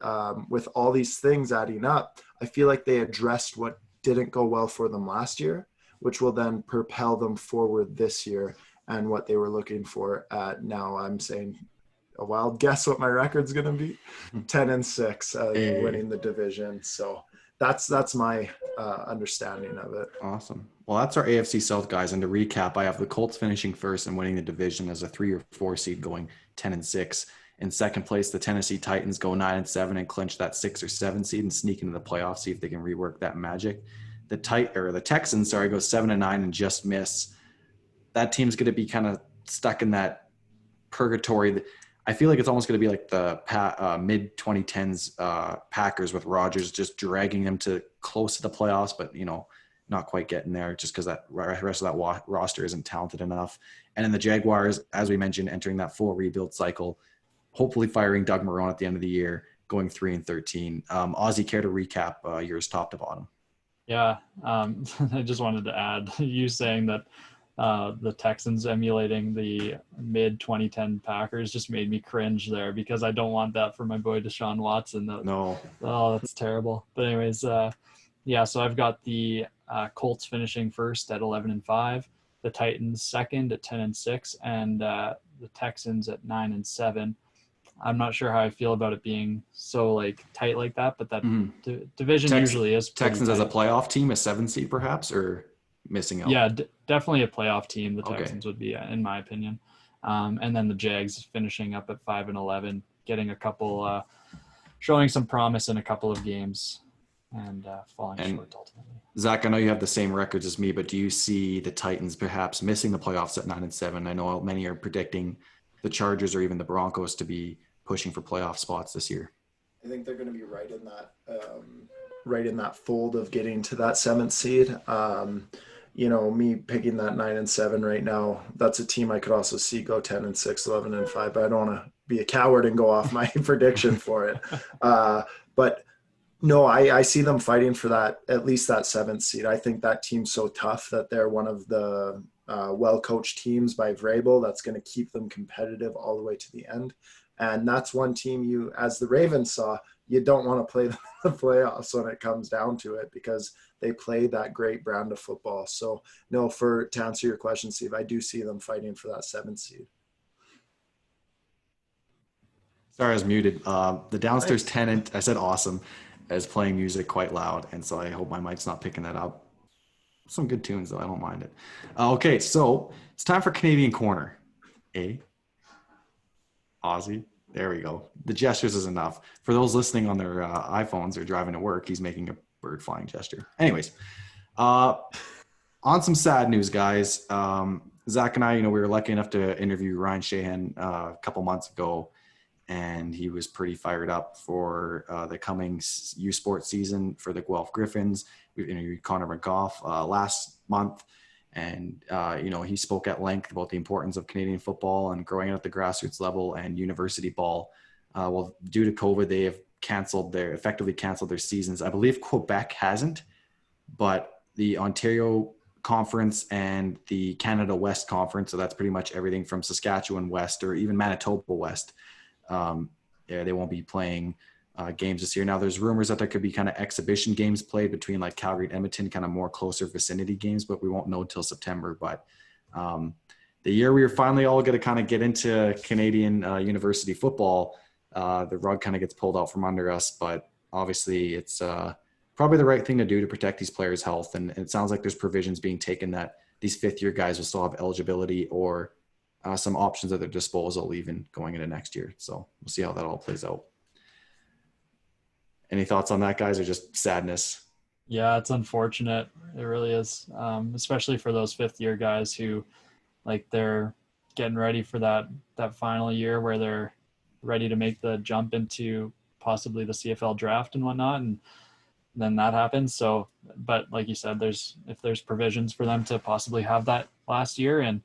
with all these things adding up, I feel like they addressed what didn't go well for them last year, which will then propel them forward this year and what they were looking for. Now I'm saying a wild guess what my record's going to be. 10-6, winning the division. So that's my understanding of it. Awesome. Well, that's our AFC South guys. And to recap, I have the Colts finishing first and winning the division as a 3 or 4 seed, going 10-6. In second place, the Tennessee Titans go 9-7 and clinch that 6 or 7 seed and sneak into the playoffs, see if they can rework that magic. The Texans, go 7-9 and just miss. That team's going to be kind of stuck in that purgatory. I feel like it's almost going to be like the mid 2010s Packers with Rodgers just dragging them to close to the playoffs, but not quite getting there just because that rest of that roster isn't talented enough. And then the Jaguars, as we mentioned, entering that full rebuild cycle, hopefully firing Doug Marrone at the end of the year, going 3-13. Ozzy, care to recap yours top to bottom? Yeah, I just wanted to add you saying that the Texans emulating the mid 2010 Packers just made me cringe there, because I don't want that for my boy Deshaun Watson. No. Oh, that's terrible. But anyways, so I've got the Colts finishing first at 11-5, the Titans second at 10-6, and the Texans at 9-7. I'm not sure how I feel about it being so tight like that, but that division usually is Texans as a tight. playoff team, a 7 seed perhaps, or missing out? Yeah, definitely a playoff team. The Okay. Texans would be, in my opinion. And then the Jags finishing up at 5-11, getting a couple, showing some promise in a couple of games, and falling short ultimately. Zach, I know you have the same records as me, but do you see the Titans perhaps missing the playoffs at 9-7? I know many are predicting the Chargers or even the Broncos to be pushing for playoff spots this year. I think they're going to be right in that fold of getting to that 7th seed. Me picking that 9-7 right now, that's a team I could also see go 10-6, 11-5, but I don't want to be a coward and go off my prediction for it. But no, I see them fighting for that, at least that 7th seed. I think that team's so tough that they're one of the well-coached teams by Vrabel that's going to keep them competitive all the way to the end. And that's one team you, as the Ravens saw, you don't want to play them in the playoffs when it comes down to it, because they play that great brand of football. So no, to answer your question, Steve, I do see them fighting for that 7th seed. Sorry, I was muted. The downstairs tenant, I said awesome, is playing music quite loud, and so I hope my mic's not picking that up. Some good tunes, though. I don't mind it. Okay, so it's time for Canadian Corner. Aussie. There we go. The gestures is enough. For those listening on their iPhones or driving to work, he's making a bird flying gesture. Anyways, on some sad news, guys. Zach and I, we were lucky enough to interview Ryan Shahan a couple months ago, and he was pretty fired up for the coming U Sports season for the Guelph Griffins. We interviewed Connor McGough last month, and he spoke at length about the importance of Canadian football and growing at the grassroots level and university ball. Well, due to COVID, they have effectively canceled their seasons. I believe Quebec hasn't, but the Ontario Conference and the Canada West Conference, so that's pretty much everything from Saskatchewan West or even Manitoba West, they won't be playing games this year. Now, there's rumors that there could be kind of exhibition games played between like Calgary and Edmonton, kind of more closer vicinity games, but we won't know until September. But the year we were finally all going to kind of get into Canadian university football, the rug kind of gets pulled out from under us. But obviously, it's probably the right thing to do to protect these players' health. And it sounds like there's provisions being taken that these fifth-year guys will still have eligibility or some options at their disposal even going into next year. So we'll see how that all plays out. Any thoughts on that, guys, or just sadness? Yeah, it's unfortunate. It really is, especially for those fifth-year guys who, they're getting ready for that final year where they're ready to make the jump into possibly the CFL draft and whatnot, and then that happens. So, but like you said, if there's provisions for them to possibly have that last year, and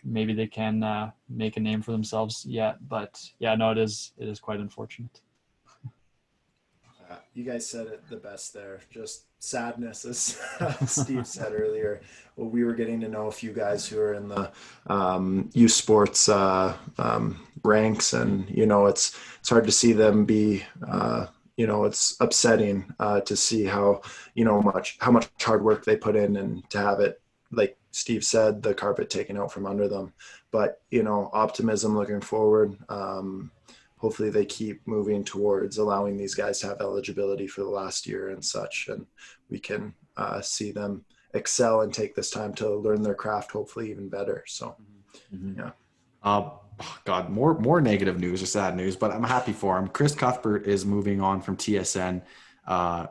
maybe they can make a name for themselves yet. But yeah, no, it is quite unfortunate. You guys said it the best there. Just sadness, as Steve said earlier. Well, we were getting to know a few guys who are in the youth sports ranks, and it's hard to see them be. It's upsetting to see how much hard work they put in, and to have it, like Steve said, the carpet taken out from under them. But optimism looking forward. Hopefully they keep moving towards allowing these guys to have eligibility for the last year and such, and we can see them excel and take this time to learn their craft, hopefully even better. So, yeah. God, more negative news or sad news, but I'm happy for him. Chris Cuthbert is moving on from TSN.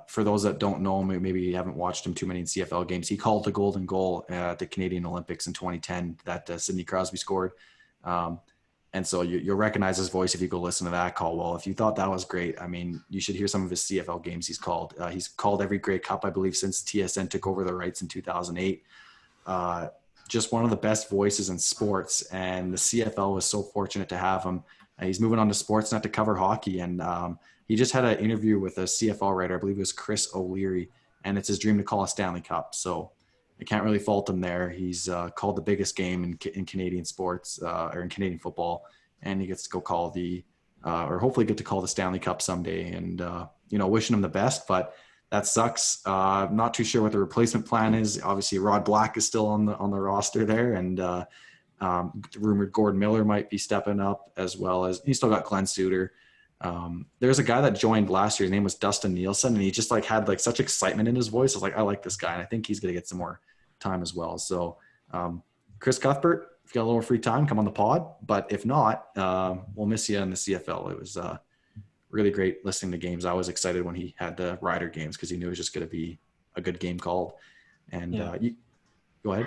For those that don't know, maybe you haven't watched him too many in CFL games. He called the golden goal at the Canadian Olympics in 2010 that Sidney Crosby scored. And so you'll recognize his voice if you go listen to that call. Well, if you thought that was great, I mean, you should hear some of his CFL games he's called. He's called every Grey Cup, I believe, since TSN took over the rights in 2008. Just one of the best voices in sports, and the CFL was so fortunate to have him. He's moving on to Sportsnet to cover hockey, and he just had an interview with a CFL writer, I believe it was Chris O'Leary, and it's his dream to call a Stanley Cup. So I can't really fault him there. He's called the biggest game in Canadian sports or in Canadian football, and he gets to go call or hopefully get to call the Stanley Cup someday. And wishing him the best, but that sucks. Not too sure what the replacement plan is. Obviously, Rod Black is still on the roster there, and rumored Gordon Miller might be stepping up, as well as he's still got Glenn Suter. There's a guy that joined last year. His name was Dustin Nielsen, and he just had such excitement in his voice. I was like, I like this guy, and I think he's going to get some more time as well. So Chris Cuthbert, if you got a little free time, come on the pod. But if not, we'll miss you in the CFL. It was really great listening to games. I was excited when he had the Rider games because he knew it was just going to be a good game called. And go ahead.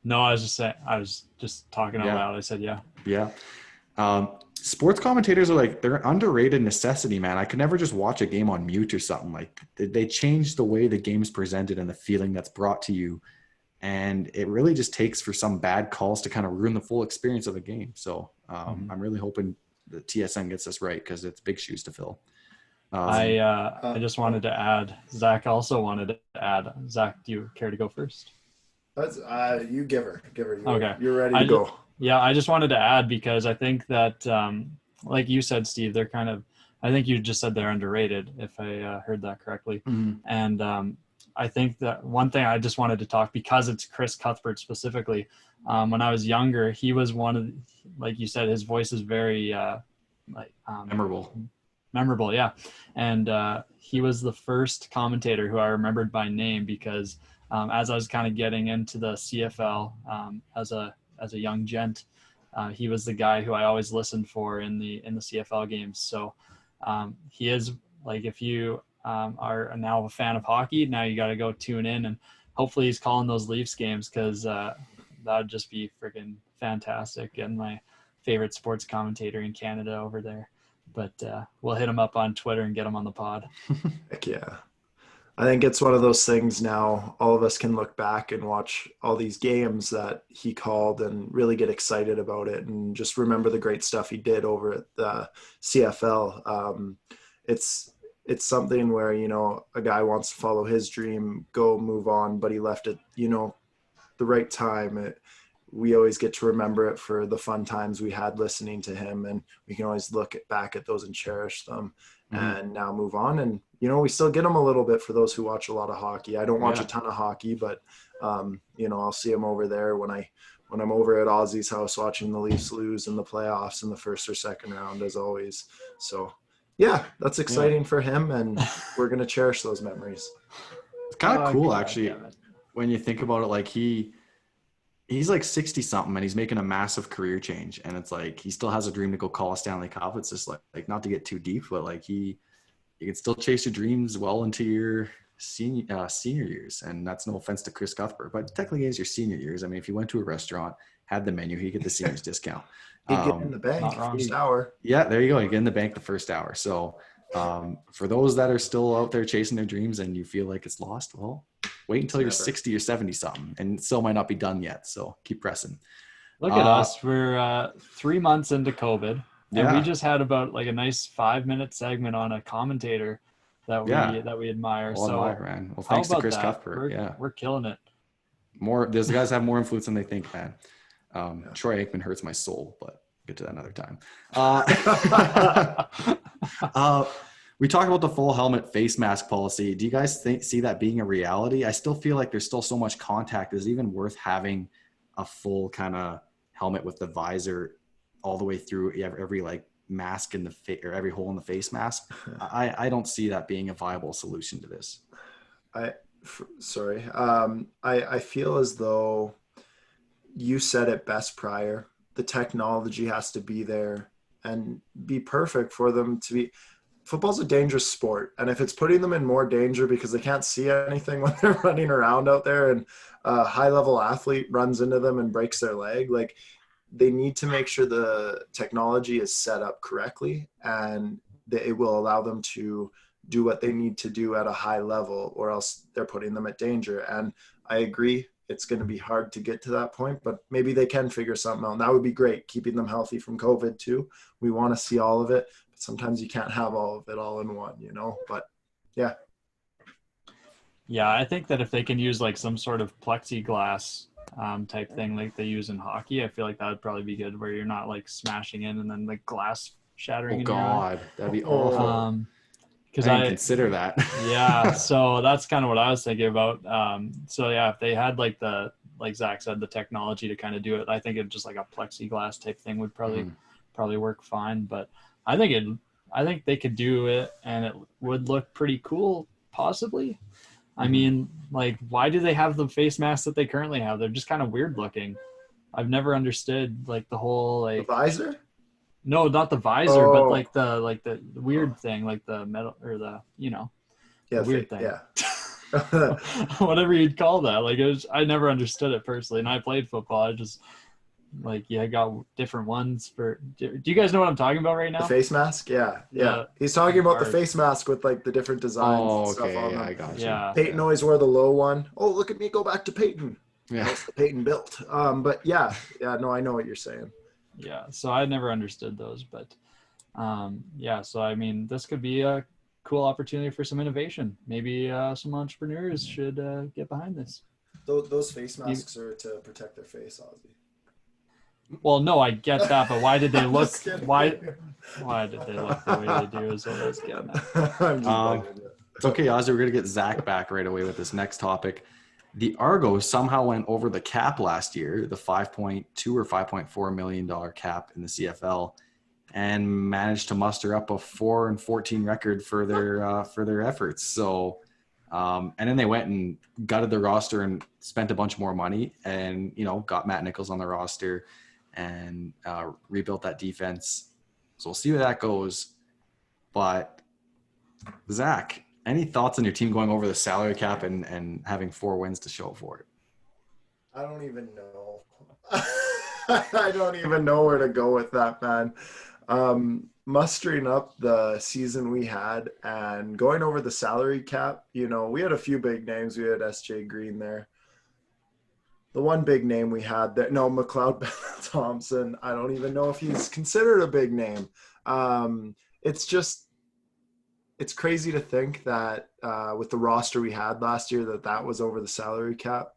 No, I was just saying, I was just talking out loud. I said, yeah. Yeah. Sports commentators are like, they're an underrated necessity, man. I could never just watch a game on mute or something. Like they change the way the game is presented and the feeling that's brought to you. And it really just takes for some bad calls to kind of ruin the full experience of the game. So I'm really hoping the TSN gets this right because it's big shoes to fill. I just wanted to add, Zach also wanted to add. Zach, do you care to go first? You give her. Okay. You're ready to go. Yeah, I just wanted to add because I think that, like you said, Steve, they're I think you just said they're underrated, if I heard that correctly. Mm-hmm. And I think that one thing I just wanted to talk, because it's Chris Cuthbert specifically, when I was younger, he was one of, like you said, his voice is very memorable. Yeah. And he was the first commentator who I remembered by name because as I was kind of getting into the CFL as a young gent, he was the guy who I always listened for in the CFL games. So he is, like, if you are now a fan of hockey, now you got to go tune in, and hopefully he's calling those Leafs games because that would just be freaking fantastic, and my favorite sports commentator in Canada over there. But we'll hit him up on Twitter and get him on the pod. Heck yeah. I think it's one of those things now, all of us can look back and watch all these games that he called and really get excited about it and just remember the great stuff he did over at the CFL. It's something where, a guy wants to follow his dream, go move on, but he left it, the right time. We always get to remember it for the fun times we had listening to him, and we can always look back at those and cherish them and now move on. And, we still get them a little bit for those who watch a lot of hockey. I don't watch a ton of hockey, but, I'll see him over there when I'm over at Ozzy's house watching the Leafs lose in the playoffs in the first or second round, as always. So, yeah, that's exciting for him, and we're going to cherish those memories. It's kind of cool, actually, when you think about it. Like, he's like 60 something and he's making a massive career change, and it's like he still has a dream to go call a Stanley Cup. It's just like not to get too deep, but like you can still chase your dreams well into your senior years. And that's no offense to Chris Cuthbert, but technically it's your senior years. I mean, if you went to a restaurant, had the menu, he'd get the seniors discount. He'd get in the bank first hour. Yeah, there you go. You get in the bank the first hour. So for those that are still out there chasing their dreams and you feel like it's lost, well, wait until you're 60 or 70 something, and it still might not be done yet. So keep pressing. Look at us. We're 3 months into COVID, and we just had about like a nice 5-minute segment on a commentator that we admire. Man. Well, thanks to Chris Cuthbert. We're killing it. Those guys have more influence than they think, man. Troy Aikman hurts my soul, but get to that another time. We talked about the full helmet face mask policy. Do you guys see that being a reality? I still feel like there's still so much contact. Is it even worth having a full kind of helmet with the visor all the way through every like mask in the face or every hole in the face mask? I don't see that being a viable solution to this. I feel as though you said it best prior. The technology has to be there and be perfect for them to be. Football's a dangerous sport, and if it's putting them in more danger because they can't see anything when they're running around out there and a high-level athlete runs into them and breaks their leg, like, they need to make sure the technology is set up correctly and that it will allow them to do what they need to do at a high level, or else they're putting them at danger. And I agree, it's going to be hard to get to that point, but maybe they can figure something out. And that would be great, keeping them healthy from COVID too. We want to see all of it. Sometimes you can't have all of it all in one, but yeah. Yeah, I think that if they can use like some sort of plexiglass type thing like they use in hockey, I feel like that would probably be good, where you're not like smashing in and then like glass shattering. Oh God, that'd be awful. Because I didn't consider that. Yeah, so that's kind of what I was thinking about. So yeah, if they had like Zach said, the technology to kind of do it, I think it just like a plexiglass type thing would probably work fine. But I think they could do it, and it would look pretty cool, possibly. I mean, like, why do they have the face masks that they currently have? They're just kind of weird looking. I've never understood like the whole The like visor? no, not the visor, but Oh. like the weird thing, like the metal or the Yeah, the weird thing. Yeah. Whatever you'd call that. Like I never understood it personally, and I played football. I just like I got different ones for. Do you guys know what I'm talking about right The now? face mask? Yeah. Yeah. He's talking about the Hard. face mask with like the different designs Oh, and stuff okay. on Yeah, them. I got you. Yeah. Peyton always wore the low one. Oh, look at me go back to Peyton. Yeah. That's the Peyton built. But yeah, no, I know what you're saying. Yeah. So I never understood those, but yeah. So I mean, this could be a cool opportunity for some innovation. Maybe some entrepreneurs should get behind this. Those face masks are to protect their face, Ozzy. Well, no, I get that, but why did they look? Just kidding. Why did they look the way they do? Is what I was getting at. I'm just bugging you. It's okay, Ozzy. We're going to get Zach back right away with this next topic. The Argos somehow went over the cap last year, the $5.2 or $5.4 million cap in the CFL, and managed to muster up a 4-14 record for their efforts. So, and then they went and gutted the roster and spent a bunch more money, and got Matt Nichols on the roster and rebuilt that defense. So we'll see where that goes. But Zach, any thoughts on your team going over the salary cap and having 4 wins to show for it? I don't even know. I don't even know where to go with that, man. Mustering up the season we had and going over the salary cap, we had a few big names. We had SJ Green there. The one big name we had there, no, McLeod Thompson. I don't even know if he's considered a big name. It's crazy to think that with the roster we had last year that was over the salary cap.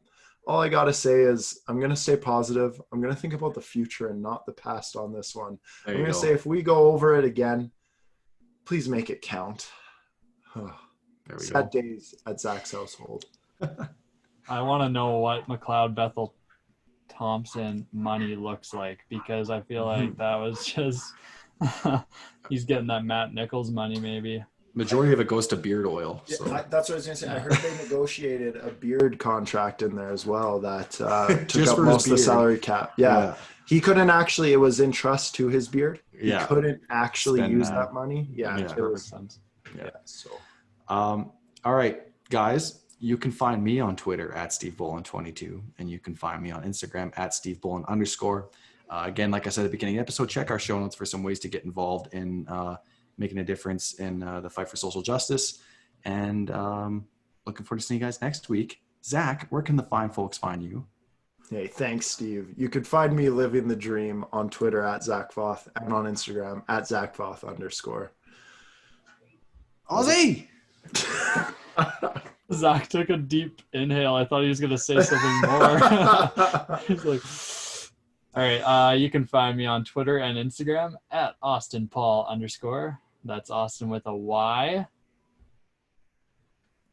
All I got to say is I'm going to stay positive. I'm going to think about the future and not the past on this one. I'm going to say if we go over it again, please make it count. Sad days at Zach's household. I want to know what McLeod Bethel Thompson money looks like, because I feel like that was just he's getting that Matt Nichols money maybe. Majority of it goes to beard oil. So. Yeah, that's what I was going to say. I heard they negotiated a beard contract in there as well that took up most of the salary cap. Yeah. He couldn't actually, it was in trust to his beard. He couldn't actually use that money. Yeah. It was sense. Yeah. So, all right, guys, you can find me on Twitter at SteveBolin22, and you can find me on Instagram at SteveBolin_. Again, like I said at the beginning of the episode, check our show notes for some ways to get involved in making a difference in the fight for social justice. And looking forward to seeing you guys next week. Zach, where can the fine folks find you? Hey, thanks, Steve. You could find me living the dream on Twitter at Zach Voth and on Instagram at ZachVoth_. Ozzy! Zach took a deep inhale. I thought he was going to say something more. He's like, all right. You can find me on Twitter and Instagram at AustinPaul_. That's Austin with a Y.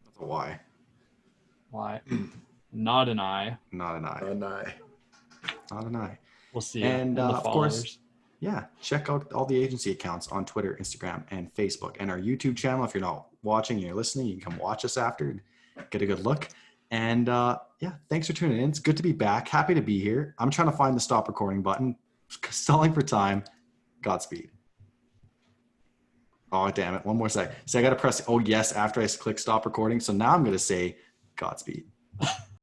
That's a Y. Y. Not an I. Not an I. An I. Not an I. We'll see. And of course, check out all the agency accounts on Twitter, Instagram, and Facebook, and our YouTube channel. If you're not watching, you're listening, you can come watch us after and get a good look. And thanks for tuning in. It's good to be back. Happy to be here. I'm trying to find the stop recording button. Stalling for time. Godspeed. Oh, damn it. One more sec. So I got to press, yes, after I click stop recording. So now I'm going to say Godspeed.